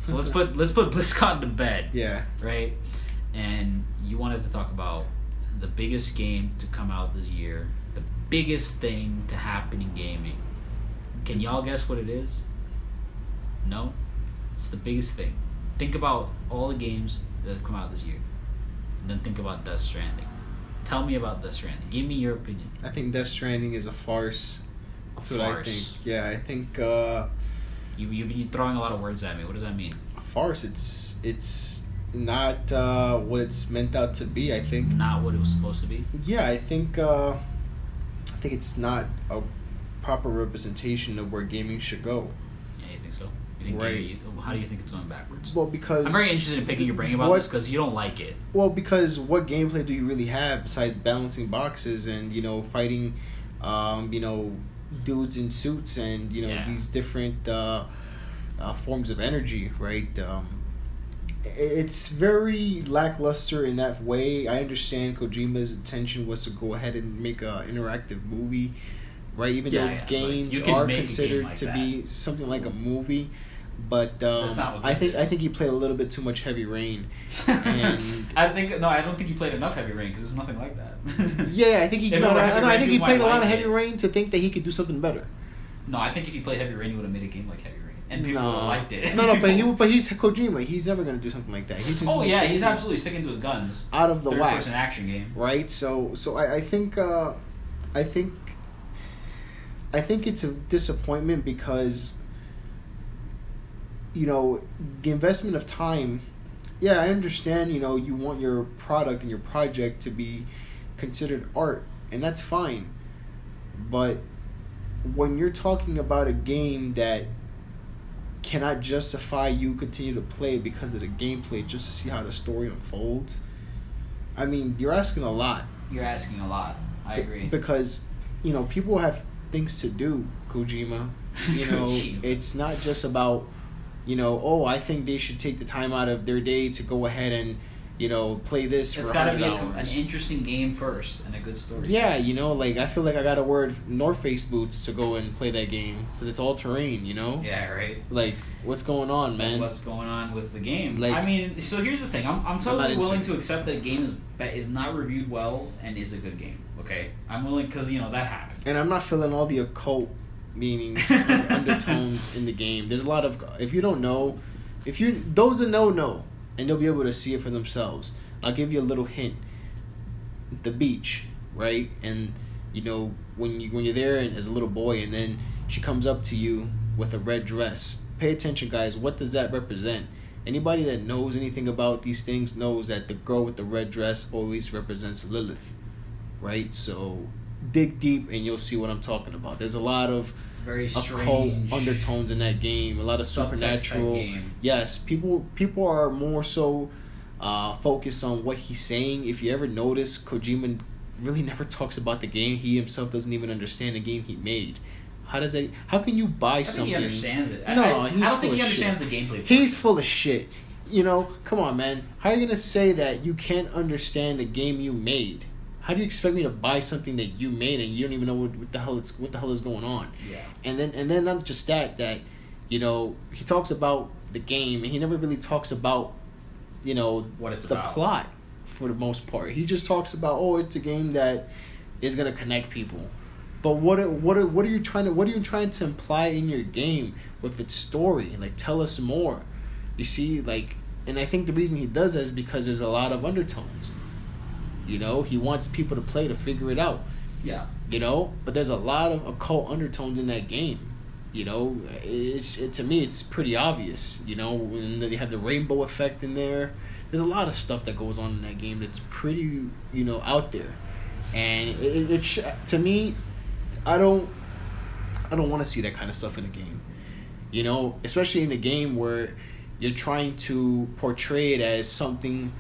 So let's put BlizzCon to bed. Yeah. Right? And you wanted to talk about the biggest game to come out this year, the biggest thing to happen in gaming. Can y'all guess what it is? No? It's the biggest thing. Think about all the games that have come out this year. And then think about Death Stranding. Tell me about Death Stranding. Give me your opinion. I think Death Stranding is a farce. That's what I think. Yeah, I think... You've been throwing a lot of words at me. What does that mean? A farce. It's not what it's meant out to be, I think. Not what it was supposed to be? Yeah, I think it's not a proper representation of where gaming should go. Yeah, you think so? Right. How do you think it's going backwards? Well, because... I'm very interested in picking your brain about this because you don't like it. Well, because what gameplay do you really have besides balancing boxes and, fighting, dudes in suits and, these different forms of energy, right? It's very lackluster in that way. I understand Kojima's intention was to go ahead and make an interactive movie, right? Even though games are considered to be something like a movie. But I think he played a little bit too much Heavy Rain, and I don't think he played enough Heavy Rain because it's nothing like that. Yeah, I think he. I think he played a lot of Heavy Rain to think that he could do something better. No, I think if he played Heavy Rain, he would have made a game like Heavy Rain, and people would have liked it. but he's Kojima. He's never gonna do something like that. He's just he's absolutely sticking to his guns. Out of the whack. Third-person action game, right? So I think it's a disappointment because. The investment of time, yeah, I understand, you want your product and your project to be considered art, and that's fine. But when you're talking about a game that cannot justify you continue to play because of the gameplay just to see how the story unfolds, I mean, you're asking a lot. You're asking a lot. I agree. Because, people have things to do, Kojima. It's not just about... I think they should take the time out of their day to go ahead and, play this for 100 hours. It's got to be an interesting game first and a good story. Yeah, I feel like I got to wear North Face boots to go and play that game because it's all terrain, Yeah, right. Like, what's going on, man? What's going on with the game? Like, I mean, so here's the thing. I'm totally willing to accept that a game is not reviewed well and is a good game, okay? I'm willing because, that happens. And I'm not feeling all the occult meanings and undertones in the game. There's a lot of, if you don't know, those that know, and they'll be able to see it for themselves. I'll give you a little hint. The beach, right? And you know, when you're there and as a little boy, and then she comes up to you with a red dress. Pay attention, guys. What does that represent? Anybody that knows anything about these things knows that the girl with the red dress always represents Lilith, right? So dig deep and you'll see what I'm talking about. There's a lot of very occult undertones in that game, a lot of supernatural. Yes, people are more so focused on what he's saying. If you ever notice, Kojima really never talks about the game. He himself doesn't even understand the game he made. How can you buy something? I think he understands it. No, I don't think he understands the gameplay. He's full of shit. You know, come on, man. How are you gonna say that you can't understand the game you made? How do you expect me to buy something that you made and you don't even know what the hell is going on? Yeah. And then not just that you know, he talks about the game and he never really talks about, you know, what it's the about. Plot for the most part. He just talks about, oh, it's a game that is gonna connect people. But what are you trying to imply in your game with its story? Like, tell us more. You see, like, and I think the reason he does that is because there's a lot of undertones. You know, he wants people to play to figure it out. Yeah. You know, but there's a lot of occult undertones in that game. You know, to me, it's pretty obvious. You know, and they have the rainbow effect in there. There's a lot of stuff that goes on in that game that's pretty, you know, out there. And to me, I don't want to see that kind of stuff in a game. You know, especially in a game where you're trying to portray it as something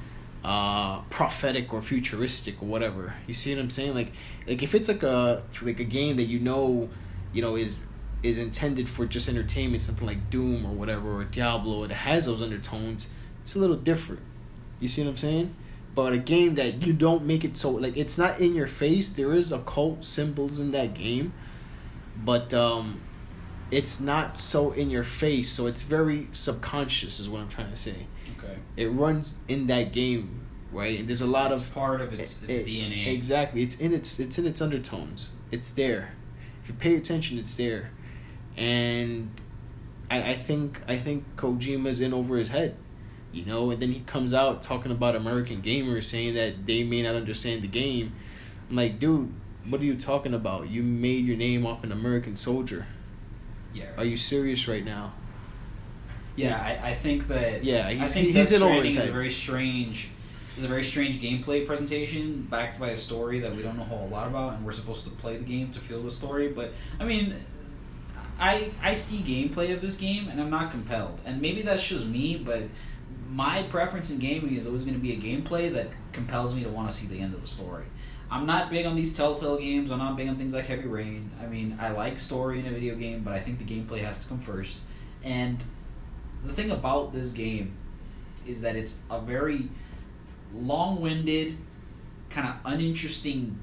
prophetic or futuristic or whatever. You see what I'm saying? Like if it's like a game that you know is intended for just entertainment, something like Doom or whatever, or Diablo, it has those undertones, it's a little different. You see what I'm saying? But a game that you don't make it so, like, it's not in your face. There is occult symbols in that game, but it's not so in your face, so it's very subconscious is what I'm trying to say. Okay. It runs in that game, right? And there's a lot it's part of its DNA. Exactly. It's in its undertones. It's there. If you pay attention, it's there. And I think Kojima's in over his head. You know, and then he comes out talking about American gamers, saying that they may not understand the game. I'm like, dude, what are you talking about? You made your name off an American soldier. Yeah. Right. Are you serious right now? Yeah, I think that. Yeah, I think Death Stranding is a very strange. It's a very strange gameplay presentation backed by a story that we don't know a whole lot about, and we're supposed to play the game to feel the story. But I mean, I see gameplay of this game, and I'm not compelled. And maybe that's just me, but my preference in gaming is always going to be a gameplay that compels me to want to see the end of the story. I'm not big on these Telltale games. I'm not big on things like Heavy Rain. I mean, I like story in a video game, but I think the gameplay has to come first. And the thing about this game is that it's a very long-winded, kind of uninteresting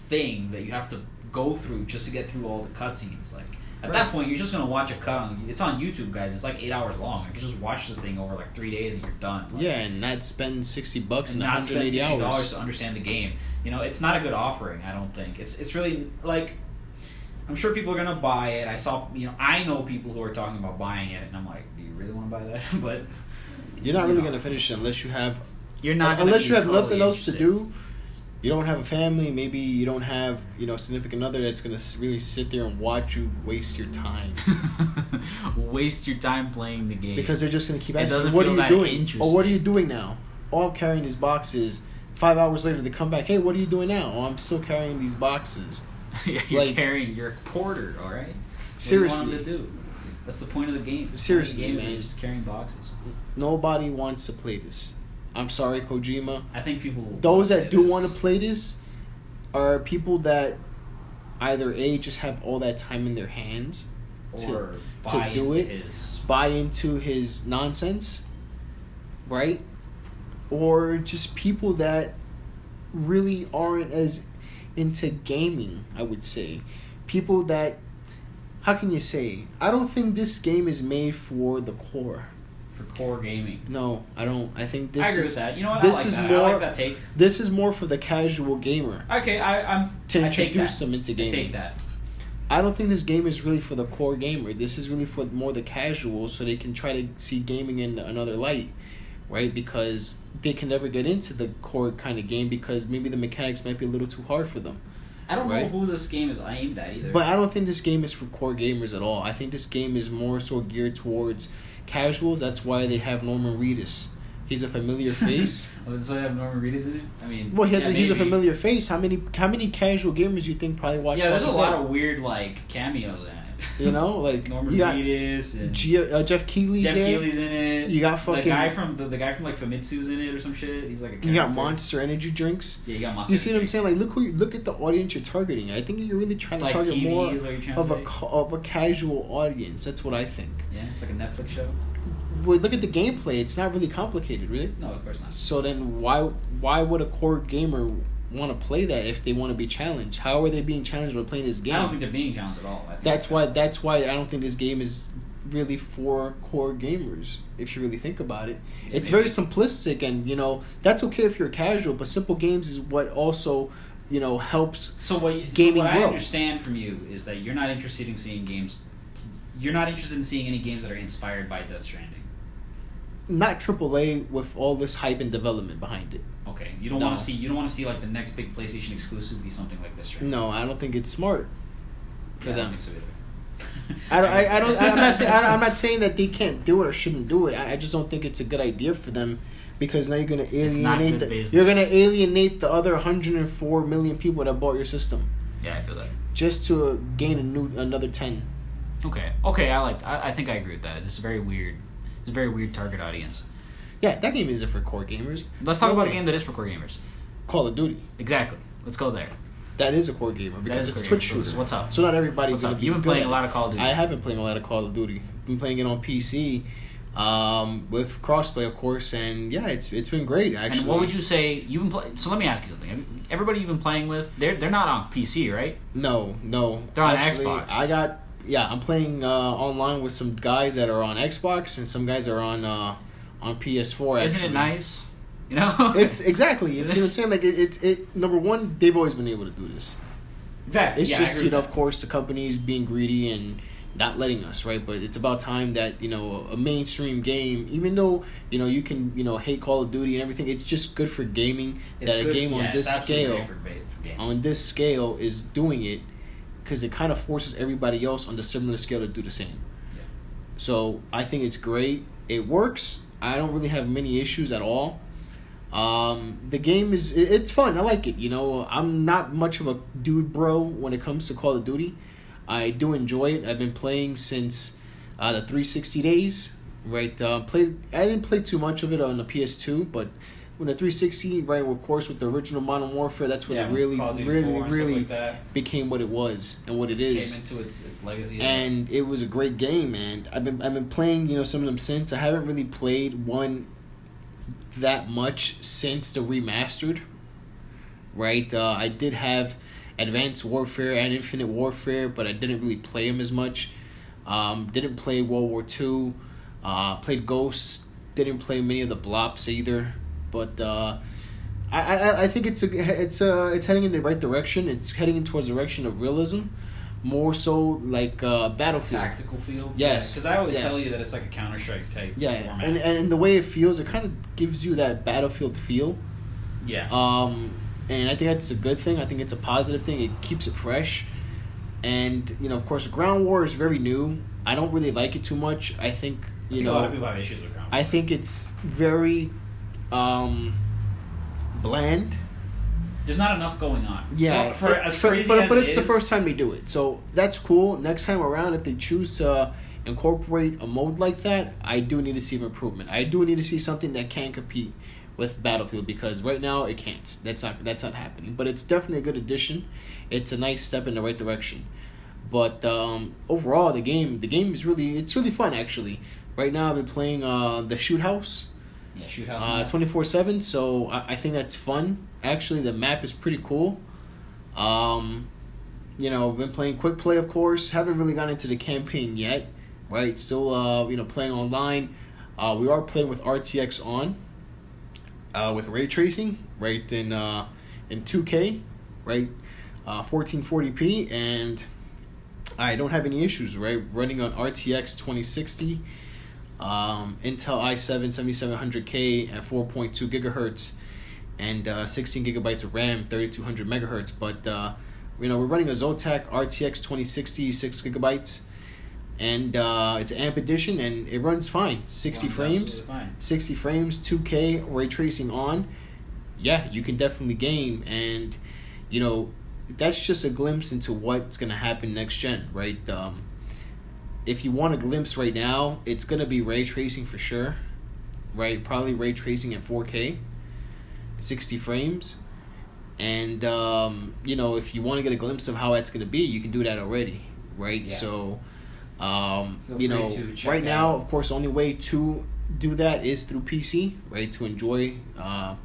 thing that you have to go through just to get through all the cutscenes. Like, at that point, you're just going to watch a cut it's on YouTube, guys. It's like 8 hours long. You can just watch this thing over like 3 days and you're done. Like, yeah, and not spend $60 and not spend $180 $60 to understand the game. You know, it's not a good offering, I don't think. It's really, like, I'm sure people are going to buy it. I know people who are talking about buying it, and I'm like, do you really want to buy that? But you're not really going to finish it unless you have... You're not unless you have totally nothing else to interested. do. You don't have a family, maybe you don't have, a significant other that's going to really sit there and watch you waste your time. Waste your time playing the game. Because they're just going to keep It asking, doesn't what feel are you that doing? interesting. Or what are you doing now? Oh, I'm carrying these boxes. 5 hours later, they come back, hey, what are you doing now? Oh, I'm still carrying these boxes. Yeah, you're a porter, all right? Seriously. What do you want them to do? That's the point of the game. Seriously, the game man. is just carrying boxes. Nobody wants to play this. I'm sorry, Kojima. I think people... Those that do want to play this are people that either A, just have all that time in their hands or to do it, buy into his nonsense, right? Or just people that really aren't as into gaming, I would say. People that, how can you say? I don't think this game is made for the core. For core gaming. No, I don't. I think this I agree is... with that. You know what? This I like is that. more, I like that take. This is more for the casual gamer. Okay, I introduce them into gaming. I take that. I don't think this game is really for the core gamer. This is really for more the casuals, so they can try to see gaming in another light. right? Because they can never get into the core kind of game because maybe the mechanics might be a little too hard for them. I don't know who this game is aimed at either. But I don't think this game is for core gamers at all. I think this game is more so geared towards casuals. That's why they have Norman Reedus. He's a familiar face. Oh, that's why they have Norman Reedus in it? I mean... Well, he's a familiar face. How many casual gamers you think probably watch? Yeah, there's a lot of weird, like, cameos in it. You know, like Norman Reedus and Jeff Keighley's in it. You got fucking the guy from like Famitsu's in it or some shit. He's like a character. You got Monster Energy drinks. Yeah, you got Monster. You see what I'm saying? Like, look at the audience you're targeting. I think you're really trying to target TV, more of a casual audience. That's what I think. Yeah, it's like a Netflix show. Well, look at the gameplay. It's not really complicated, really. No, of course not. So then, why would a core gamer want to play that if they want to be challenged? How are they being challenged by playing this game? I don't think they're being challenged at all. That's why I don't think this game is really for core gamers. If you really think about it, it's very simplistic, and that's okay if you're casual. But simple games is what also helps. So what I understand from you is that you're not interested in seeing games. You're not interested in seeing any games that are inspired by Death Stranding. Not AAA with all this hype and development behind it. Okay, you don't want to see like the next big PlayStation exclusive be something like this, right? No, I don't think it's smart for them. I don't think so either. I'm not saying that they can't do it or shouldn't do it. I just don't think it's a good idea for them because now you're gonna alienate the other 104 million people that bought your system. Yeah, I feel that. Just to gain another 10. Okay, I think I agree with that. It's very weird. It's a very weird target audience. Yeah, that game isn't for core gamers. Let's talk about a game that is for core gamers. Call of Duty. Exactly. Let's go there. That is a core gamer because it's a Twitch shooter. So what's up? So not everybody's going to be You've been playing a lot of Call of Duty. I have been playing a lot of Call of Duty. I've been playing it on PC with crossplay, of course, and yeah, it's been great, actually. And what would you say you've been playing? So let me ask you something. Everybody you've been playing with, they're not on PC, right? No. They're on Xbox. I'm playing online with some guys that are on Xbox and some guys that are on PS4. Isn't it nice? It's exactly. You see what I'm saying? Like it. Number one, they've always been able to do this. Exactly. It's just of course, the companies being greedy and not letting us, right? But it's about time that a mainstream game, even though you can hate Call of Duty and everything, it's just good for gaming that a game on this scale is doing it. Because it kind of forces everybody else on the similar scale to do the same. Yeah. So I think it's great. It works. I don't really have many issues at all. The game it's fun. I like it. I'm not much of a dude bro when it comes to Call of Duty. I do enjoy it. I've been playing since the 360 days. Right. I didn't play too much of it on the PS2, but when the 360, right, of course, with the original Modern Warfare, that's when it really became what it was and what it is. Came into its legacy. And it was a great game, man. I've been playing, some of them since. I haven't really played one that much since the remastered, right? I did have Advanced Warfare and Infinite Warfare, but I didn't really play them as much. Didn't play World War II. Played Ghosts. Didn't play many of the Blops either. But I think it's heading in the right direction. It's heading in towards the direction of realism, more so like Battlefield. Tactical field. Yes, because I always tell you that it's like a Counter-Strike type. Yeah, format. And the way it feels, it kind of gives you that Battlefield feel. Yeah. And I think that's a good thing. I think it's a positive thing. It keeps it fresh. And of course, Ground War is very new. I don't really like it too much. I think a lot of people have issues with Ground War. I think it's very bland. There's not enough going on. Yeah, but it's the first time they do it, so that's cool. Next time around, if they choose to incorporate a mode like that, I do need to see an improvement. I do need to see something that can compete with Battlefield because right now it can't. That's not happening. But it's definitely a good addition. It's a nice step in the right direction. But overall, the game is really fun actually. Right now, I've been playing the Shoot House. Yeah, Shoot House. 24/7. So I think that's fun. Actually, the map is pretty cool. Been playing quick play, of course. Haven't really gotten into the campaign yet. Right, still playing online. We are playing with RTX on. With ray tracing, right in 2K, right, 1440p, and I don't have any issues, right, running on RTX 2060. Intel i7 7700K at 4.2 gigahertz and 16 gigabytes of RAM, 3200 megahertz. But we're running a Zotac RTX 2060, 6 gigabytes, and it's an AMP edition, and it runs fine. 60 frames, fine. 60 frames, 2K ray tracing on. Yeah, you can definitely game, and that's just a glimpse into what's gonna happen next gen, right? If you want a glimpse right now, it's gonna be ray tracing for sure, right? Probably ray tracing at 4K, 60 frames, and if you want to get a glimpse of how that's gonna be, you can do that already, right? Yeah. So, check right now, out. of course, the only way to do that is through PC, right? To enjoy, a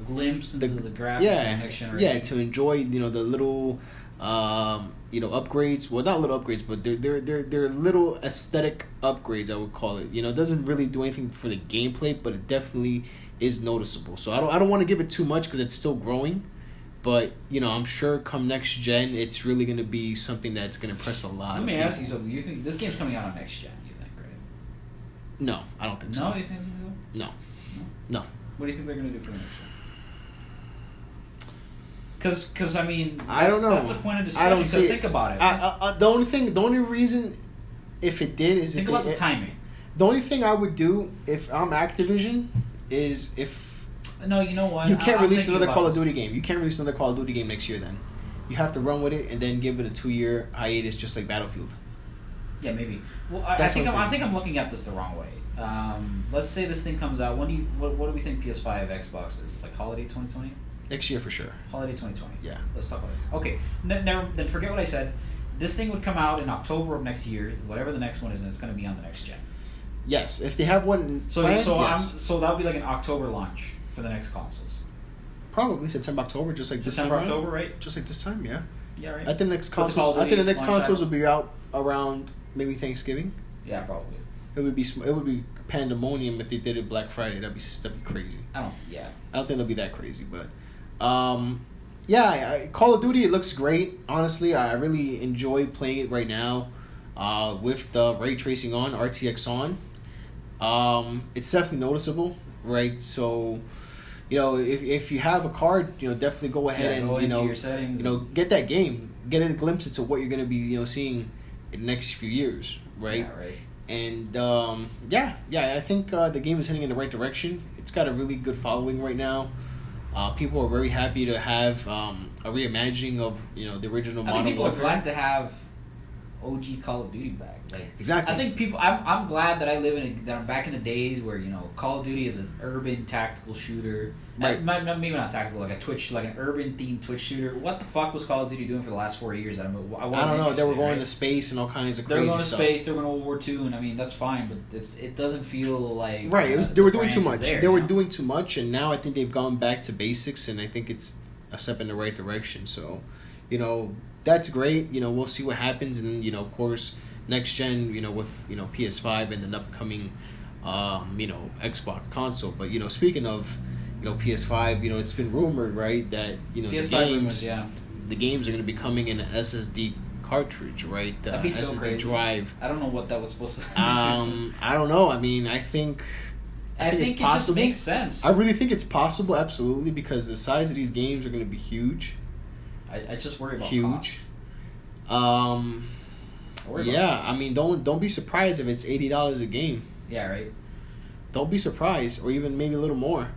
glimpse into the graphics of next generation. Yeah, to enjoy, the little, upgrades. Well, not little upgrades, but they're little aesthetic upgrades, I would call it. It doesn't really do anything for the gameplay, but it definitely is noticeable. So I don't want to give it too much because it's still growing, but I'm sure come next gen, it's really going to be something that's going to impress a lot. Let me ask you something. You think this game's coming out on next gen? You think, right? No, I don't think so. No, you think so? No. What do you think they're going to do for the next one? Because I mean, I don't know. That's a point of discussion. Because think about it. The only reason, if it did, is think about the timing. The only thing I would do if I'm Activision is if no, you know what? You can't release another Call of Duty game. You can't release another Call of Duty game next year. Then you have to run with it and then give it a 2-year hiatus, just like Battlefield. Yeah, maybe. Well, I think I'm looking at this the wrong way. Let's say this thing comes out. What do we think PS5, Xbox is? Like holiday 2020? Next year for sure. Holiday 2020. Yeah. Let's talk about it. Okay. Then forget what I said. This thing would come out in October of next year, whatever the next one is, and it's going to be on the next gen. Yes, if they have one planned, yes. So that would be like an October launch for the next consoles. Probably September, October, just like September, this time. October, right? Just like this time, yeah. Yeah, right. I think the next consoles will be out around maybe Thanksgiving. Yeah, probably. It would be pandemonium if they did it Black Friday. That'd be crazy. I don't think it'll be that crazy, but Call of Duty, it looks great. Honestly, I really enjoy playing it right now with the ray tracing on, RTX on. It's definitely noticeable, right? So, if you have a card, definitely go ahead and go into your settings, get that game, get a glimpse into what you're going to be seeing in the next few years, right? Yeah, right. And I think the game is heading in the right direction. It's got a really good following right now. People are very happy to have a reimagining of the original Modern Warfare. I think people are glad to have OG Call of Duty back. Exactly. I think I'm glad that I live that I'm back in the days where Call of Duty is an urban tactical shooter. Right. Maybe not tactical, like an urban themed Twitch shooter. What the fuck was Call of Duty doing for the last 4 years? I don't know. They were going to space and all kinds of crazy stuff. They were going to space. They were going to World War II, and I mean that's fine, but it doesn't feel like right. They were doing too much. They were doing too much, and now I think they've gone back to basics, and I think it's a step in the right direction. So, that's great. We'll see what happens, and of course, next gen, with PS5 and an upcoming, Xbox console. But speaking of, PS5, it's been rumored, right, that the games are going to be coming in an SSD cartridge, right? That'd be so SSD crazy. drive. I don't know what that was supposed to. I don't know. I mean, I think it just makes sense. I really think it's possible, absolutely, because the size of these games are going to be huge. I just worry about huge. Cost. I mean, don't be surprised if it's $80 a game. Yeah, right. Don't be surprised, or even maybe a little more.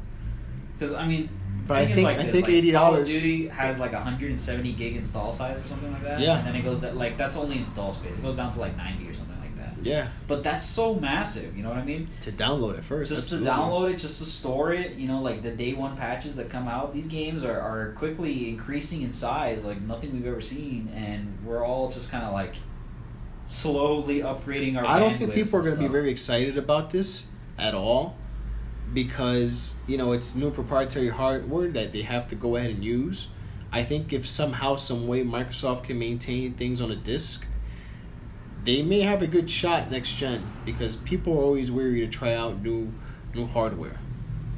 Because I mean, but I think $80. Call of Duty has 170 gig install size or something like that. Yeah. And then it goes that's only install space. It goes down to 90 or something like that. Yeah. But that's so massive. You know what I mean? To download it first. Just absolutely. to download it, just to store it. The day one patches that come out. These games are quickly increasing in size like nothing we've ever seen, and we're all just kind of slowly upgrading our. I don't think people are going to be very excited about this at all, because it's new proprietary hardware that they have to go ahead and use. I think if somehow, some way, Microsoft can maintain things on a disc, they may have a good shot next gen, because people are always weary to try out new hardware,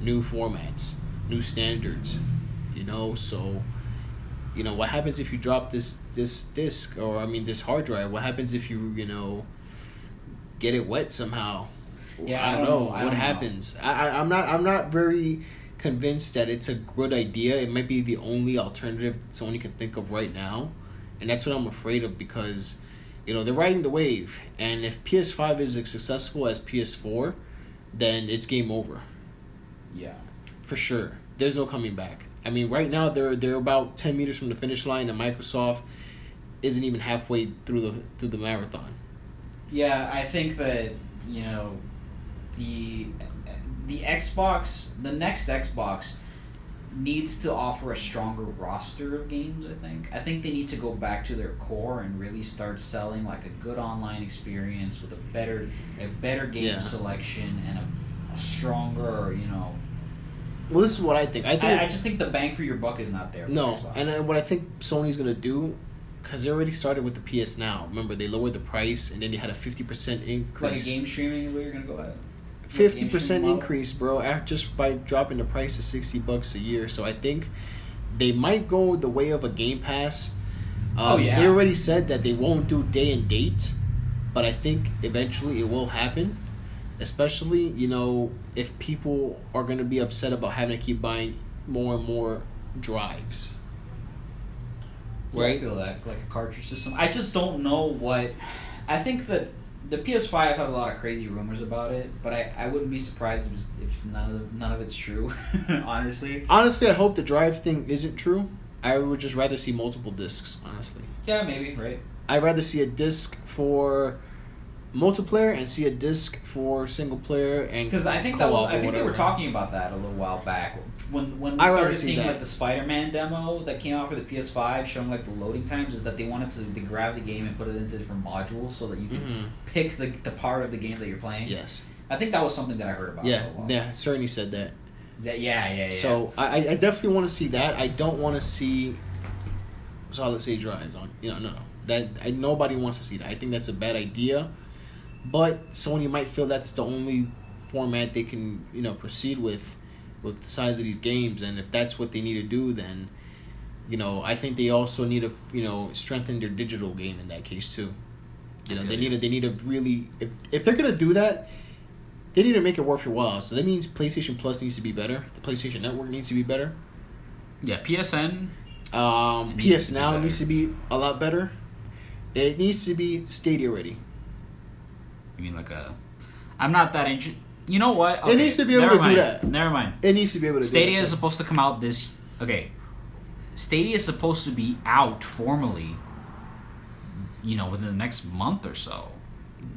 new formats, new standards. So what happens if you drop this disc, or this hard drive? What happens if you get it wet somehow. Yeah, I don't know what happens. I'm not very convinced that it's a good idea. It might be the only alternative Sony can think of right now, and that's what I'm afraid of because, they're riding the wave, and if PS5 is as successful as PS4, then it's game over. Yeah, for sure. There's no coming back. I mean, right now they're about 10 meters from the finish line, and Microsoft isn't even halfway through the marathon. Yeah, I think that the Xbox, the next Xbox, needs to offer a stronger roster of games. I think they need to go back to their core and really start selling like a good online experience with a better game selection and a stronger, Well, this is what I think. I just think the bang for your buck is not there. No, Xbox. And what I think Sony's gonna do, because they already started with the PS Now. Remember, they lowered the price and then they had a 50% increase. Like a game streaming is where you're gonna go at. 50% increase, bro, just by dropping the price to $60 a year. So I think they might go the way of a Game Pass. They already said that they won't do day and date, but I think eventually it will happen. Especially, if people are going to be upset about having to keep buying more and more drives. Right? I feel that, like a cartridge system. I just don't know what... I think that the PS5 has a lot of crazy rumors about it, but I wouldn't be surprised if none of it's true, honestly. Honestly, I hope the drive thing isn't true. I would just rather see multiple discs, honestly. Yeah, maybe, right. I'd rather see a disc for multiplayer and see a disc for single player and because I think they were talking about that a little while back when we started seeing like the Spider-Man demo that came out for the PS5 showing like the loading times is that they wanted to grab the game and put it into different modules so that you can pick the part of the game that you're playing. Yes, I think that was something that I heard about. Yeah, certainly said that. Yeah. So I definitely want to see that. I don't want to see solid state drives on. No. Nobody wants to see that. I think that's a bad idea. But Sony might feel that's the only format they can, proceed with the size of these games, and if that's what they need to do, then, I think they also need to, strengthen their digital game in that case too. They need to really, if they're gonna do that, they need to make it worth your while. So that means PlayStation Plus needs to be better. The PlayStation Network needs to be better. Yeah, PSN. PS Now needs to be a lot better. It needs to be Stadia ready. You mean I'm not that interested. You know what? Okay, it needs to be able to do that. Never mind. It needs to be able to do that. Stadia is supposed to come out this... Okay. Stadia is supposed to be out formally, within the next month or so.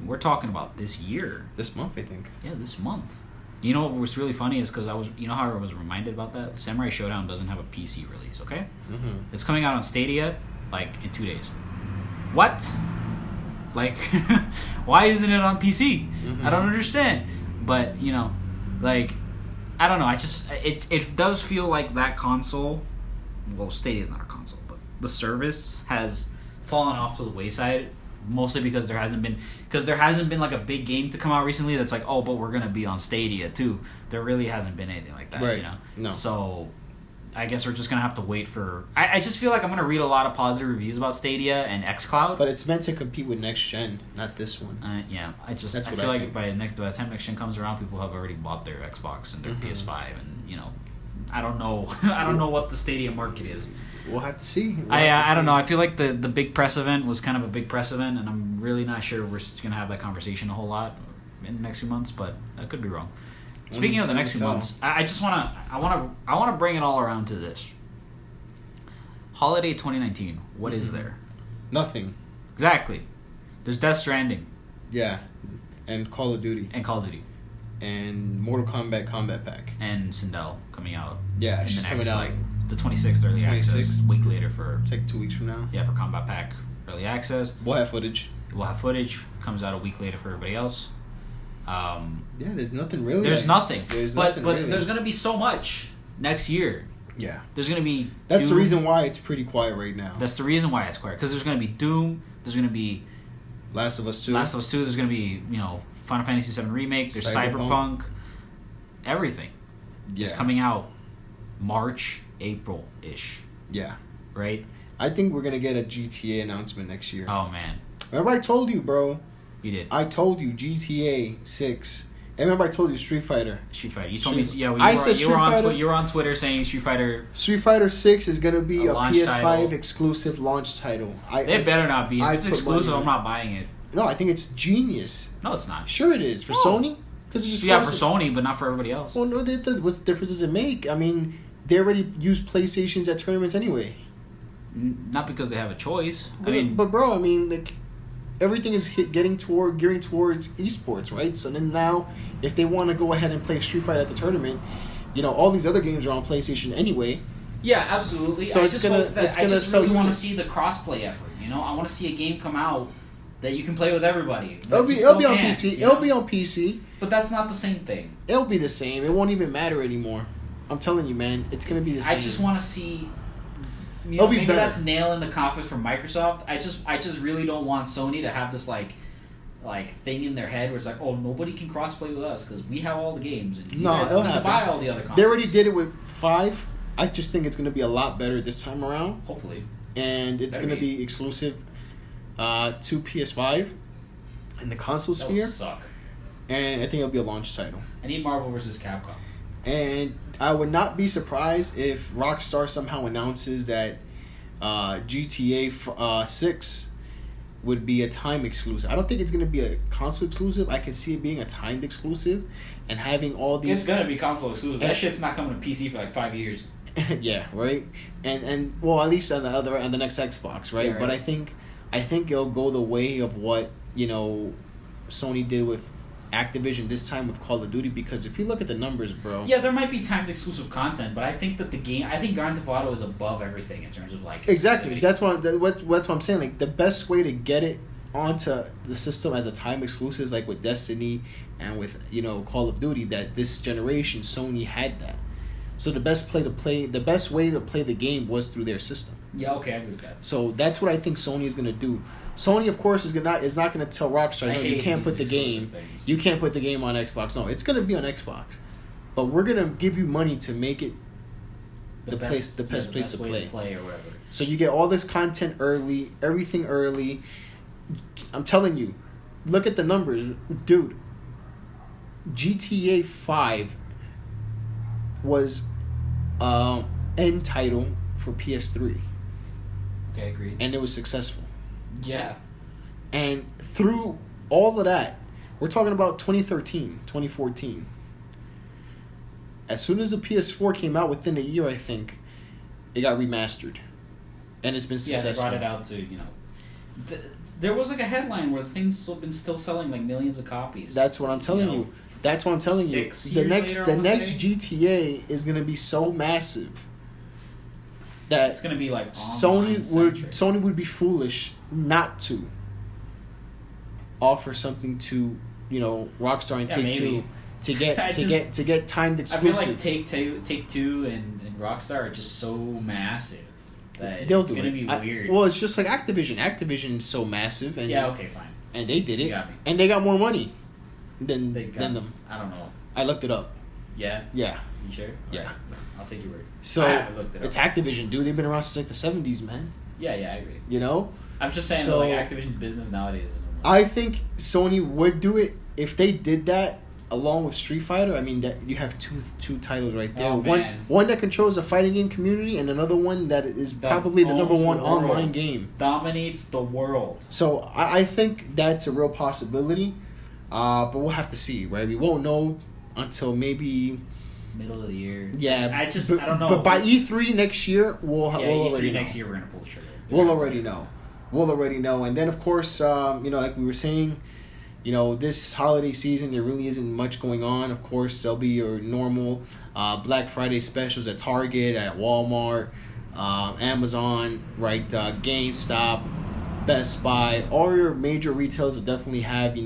We're talking about this year. This month, I think. Yeah, this month. You know what was really funny is because how I was reminded about that? Samurai Showdown doesn't have a PC release, okay? Mm-hmm. It's coming out on Stadia, in 2 days. What? Why isn't it on PC? Mm-hmm. I don't understand. But, I don't know. It does feel like that console, well, Stadia's not a console, but the service has fallen off to the wayside, mostly because there hasn't been like a big game to come out recently that's like, oh, but we're going to be on Stadia too. There really hasn't been anything like that, right. No. So I guess we're just going to have to wait for... I just feel like I'm going to read a lot of positive reviews about Stadia and xCloud. But it's meant to compete with next gen, not this one. Yeah. I feel like by the time next gen comes around, people have already bought their Xbox and their PS5. And, I don't know. I don't know what the Stadia market is. We'll have to see. I don't know. I feel like the big press event was kind of a big press event, and I'm really not sure we're going to have that conversation a whole lot in the next few months, but I could be wrong. Speaking of the next few months, I just want to bring it all around to this. Holiday 2019. What is there? Nothing. Exactly. There's Death Stranding. Yeah, and Call of Duty. And Mortal Kombat Combat Pack. And Sindel coming out. Yeah, she's coming out the 26th early access. A week later for... It's 2 weeks from now. Yeah, for Combat Pack early access. We'll have footage. Comes out a week later for everybody else. There's nothing really. There's nothing. But really. There's going to be so much next year. Yeah. There's going to be That's Doom. the reason why it's pretty quiet right now. That's the reason why it's quiet. Because there's going to be Doom. There's going to be... Last of Us 2. There's going to be, Final Fantasy VII Remake. There's Cyberpunk. Everything. Yeah. It's coming out March, April-ish. Yeah. Right? I think we're going to get a GTA announcement next year. Oh, man. Remember I told you, bro. You did. I told you GTA 6. I remember I told you Street Fighter. Street Fighter. You told me. Yeah, you were on Twitter saying Street Fighter. Street Fighter 6 is gonna be a PS5 title. exclusive launch title. It better not be. If it's exclusive, I'm not buying it. No, I think it's genius. No, it's not. Sure, it is for Sony. Because it's just for Sony, but not for everybody else. Well, no, what difference does it make? I mean, they already use PlayStations at tournaments anyway. Not because they have a choice. But bro, I mean, like, everything is gearing towards esports, right? So then now, if they want to go ahead and play Street Fighter at the tournament, all these other games are on PlayStation anyway. Yeah, absolutely. So I just really want to see the crossplay effort. I want to see a game come out that you can play with everybody. It'll be on PC. It'll be on PC. But that's not the same thing. It'll be the same. It won't even matter anymore. I'm telling you, man. It's gonna be the same. I just want to see. It'll be maybe better. That's nailing the coffin for Microsoft. I just really don't want Sony to have this like thing in their head where it's like, oh, nobody can crossplay with us because we have all the games and you guys don't have to buy all the other consoles. They already did it with 5. I just think it's gonna be a lot better this time around. Hopefully. And it's gonna be exclusive to PS5 in the console sphere. Would suck. And I think it'll be a launch title. I need Marvel vs. Capcom. And I would not be surprised if Rockstar somehow announces that GTA 6 would be a time exclusive. I don't think it's going to be a console exclusive. I can see it being a timed exclusive and having all these... It's going to be console exclusive. That shit's not coming to PC for like 5 years. Yeah, right? And well, at least on the next Xbox, right? Yeah, right? But I think it'll go the way of what, Sony did with Activision this time with Call of Duty, because if you look at the numbers, bro. Yeah, there might be timed exclusive content, but I think that Grand Theft Auto is above everything in terms of like exactly. That's what I'm saying. Like, the best way to get it onto the system as a time exclusive is like with Destiny and with Call of Duty. That this generation Sony had that. So the best way to play the game was through their system. Yeah, okay, I agree with that. So that's what I think Sony is gonna do. Sony, of course, is not gonna tell Rockstar, no, you can't put the game. You can't put the game on Xbox. No, it's gonna be on Xbox, but we're gonna give you money to make it the best place to play or whatever. So you get all this content early, everything early. I'm telling you, look at the numbers, dude. GTA 5 was end title for PS3. Okay, agreed. And it was successful. Yeah. And through all of that, we're talking about 2013, 2014. As soon as the PS4 came out, within a year, I think, it got remastered. And it's been successful. Yeah, they brought it out to, there was like a headline where things have been still selling like millions of copies. That's what I'm telling you. That's what I'm telling you. The next GTA is going to be so massive that it's going to be like Sony would be foolish not to offer something to Rockstar and Take-Two to get timed exclusive. I feel like Take-Two and Rockstar are just so massive that it's going to be weird. Well, it's just like Activision. Activision's so massive, and yeah, okay, fine. And they did it, You got me. And they got more money than them. I don't know. I looked it up. Yeah. Yeah. You sure? Yeah. Right. I'll take your word. So I haven't looked it up. It's Activision, dude. They've been around since like the 70s, man. Yeah, I agree. I'm just saying that like Activision's business nowadays is. I think Sony would do it if they did that along with Street Fighter. I mean, that you have two titles right there. Oh, one that controls the fighting game community, and another one that is probably the number one online game. Dominates the world. So I think that's a real possibility, but we'll have to see, right? We won't know until maybe middle of the year. Yeah, I don't know. But by E3 next year, we'll already know. Next year we're gonna pull the trigger. We'll already know, and then of course, like we were saying, this holiday season there really isn't much going on. Of course, there'll be your normal Black Friday specials at Target, at Walmart, Amazon, right? GameStop, Best Buy, all your major retailers will definitely have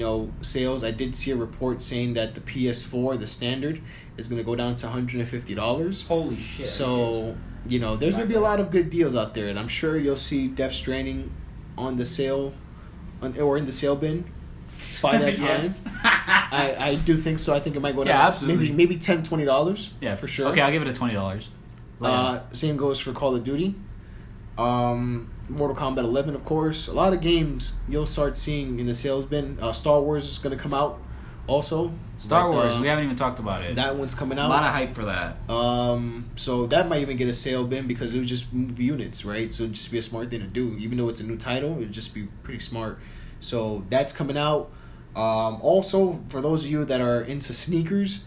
sales. I did see a report saying that the PS4, the standard, is going to go down to $150. Holy shit! So there's going to be a lot of good deals out there, and I'm sure you'll see Death Stranding on the sale, or in the sale bin by that time. I do think so. I think it might go down. Yeah, absolutely. Maybe $10, $20. Yeah, for sure. Okay, I'll give it a $20. Same goes for Call of Duty. Mortal Kombat 11, of course. A lot of games you'll start seeing in the sales bin. Star Wars is going to come out also. Star Wars, we haven't even talked about it. That one's coming out. A lot of hype for that. So that might even get a sale bin because it would just move units, right? So it'd just be a smart thing to do. Even though it's a new title, it'd just be pretty smart. So that's coming out. Also, for those of you that are into sneakers,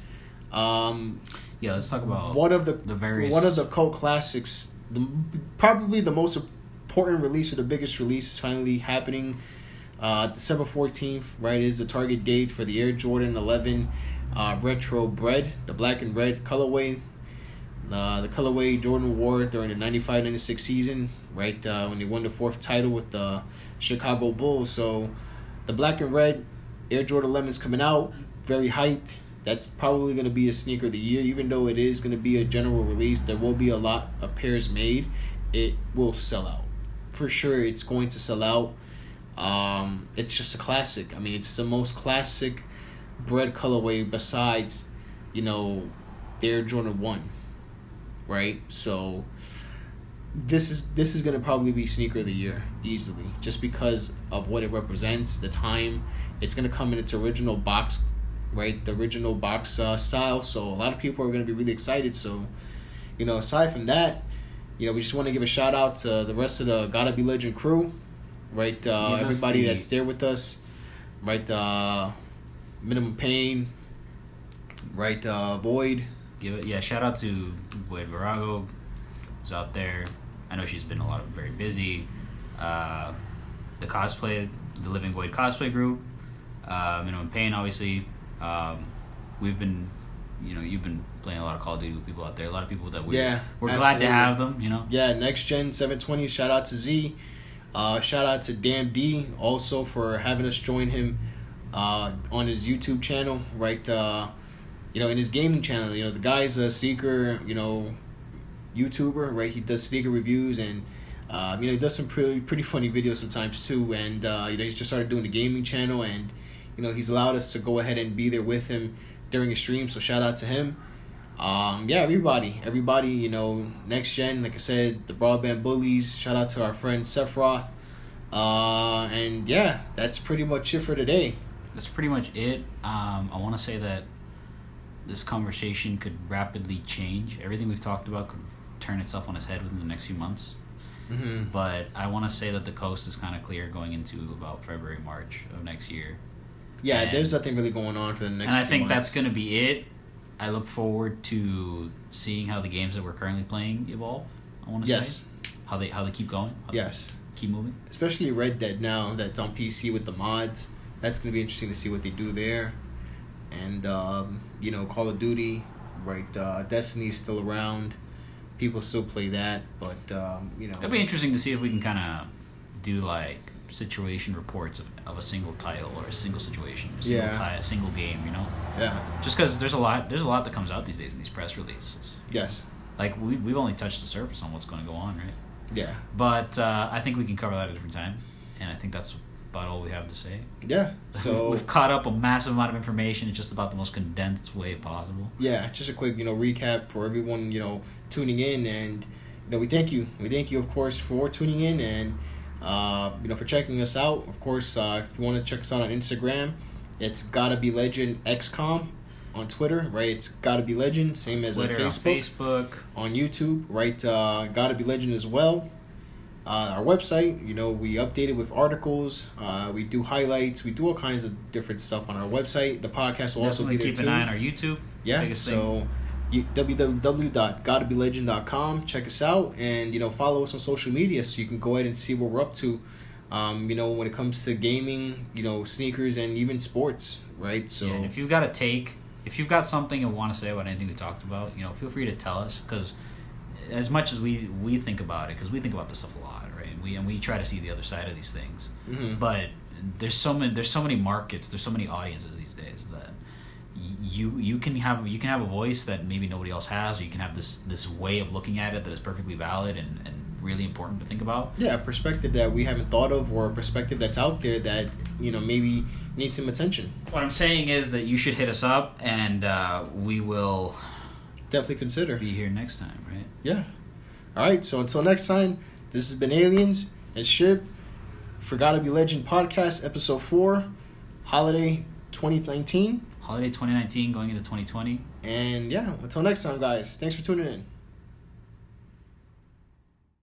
let's talk about one of the cult classics. Probably the most important release or the biggest release is finally happening. December 14th, right, is the target date for the Air Jordan 11 Retro Bred, the black and red colorway. The colorway Jordan wore during the 95-96 season, right, when they won the 4th title with the Chicago Bulls. So the black and red Air Jordan 11 is coming out, very hyped. That's probably going to be a sneaker of the year. Even though it is going to be a general release, there will be a lot of pairs made. It will sell out. For sure, it's going to sell out. It's just a classic. I mean, it's the most classic bread colorway besides, the Air Jordan 1, right? So this is going to probably be sneaker of the year easily, just because of what it represents, the time. It's going to come in its original box, right? The original box style. So a lot of people are going to be really excited. So, aside from that, we just want to give a shout out to the rest of the Gotta Be Legend crew, right? Everybody that's there with us, right? Minimum Pain, right? Void. Shout out to Void Virago, who's out there. I know she's been very busy. The Living Void cosplay group, Minimum Pain, obviously. We've been, you've been playing a lot of Call of Duty with people out there. A lot of people that we're glad to have them. Yeah, Next Gen 720. Shout out to Z. Shout out to Dan D also for having us join him on his YouTube channel, right? In his gaming channel. The guy's a sneaker, YouTuber, right? He does sneaker reviews and he does some pretty funny videos sometimes too. And he's just started doing the gaming channel, and he's allowed us to go ahead and be there with him during a stream. So shout out to him. Everybody, Next Gen, like I said, the Broadband Bullies. Shout out to our friend Sephiroth. And that's pretty much it for today. That's pretty much it. I want to say that this conversation could rapidly change. Everything we've talked about could turn itself on its head within the next few months. Mm-hmm. But I want to say that the coast is kind of clear going into about February, March of next year. Yeah, there's nothing really going on for the next few months. And I think that's going to be it. I look forward to seeing how the games that we're currently playing evolve. I want to say how they keep going. Keep moving. Especially Red Dead now that's on PC with the mods. That's going to be interesting to see what they do there. And Call of Duty, right? Destiny's still around. People still play that, but it'll be interesting to see if we can kind of do like situation reports of a single title or a single situation, a single game, Yeah. Just because there's a lot that comes out these days in these press releases. Yes. Like we've only touched the surface on what's going to go on, right? Yeah. But I think we can cover that at a different time, and I think that's about all we have to say. Yeah. So we've caught up a massive amount of information in just about the most condensed way possible. Yeah. Just a quick recap for everyone tuning in, and we thank you. We thank you, of course, for tuning in and. For checking us out. Of course, if you want to check us out on Instagram, it's Gotta Be Legend XCOM. On Twitter, right? It's Gotta Be Legend, same as Twitter, Facebook. On YouTube, right? Gotta Be Legend as well. Our website, we update it with articles. We do highlights. We do all kinds of different stuff on our website. The podcast will also be there too. Keep an eye on our YouTube. Yeah. So. www.gottabelegend.com. Check us out and follow us on social media so you can go ahead and see what we're up to. When it comes to gaming, sneakers and even sports, right? So and if you've got a take, if you've got something you want to say about anything we talked about, feel free to tell us, because as much as we think about it, because we think about this stuff a lot, right? And we try to see the other side of these things, mm-hmm. but there's so many markets, there's so many audiences these days that. You can have a voice that maybe nobody else has, or you can have this way of looking at it that is perfectly valid and really important to think about. Yeah, a perspective that we haven't thought of, or a perspective that's out there that maybe needs some attention. What I'm saying is that you should hit us up, and we will definitely consider be here next time, right? Yeah. All right. So until next time, this has been Aliens, and SHIB for Gotta Be Legend podcast, episode 4, holiday 2019. Holiday 2019 going into 2020. And yeah, until next time, guys. Thanks for tuning in.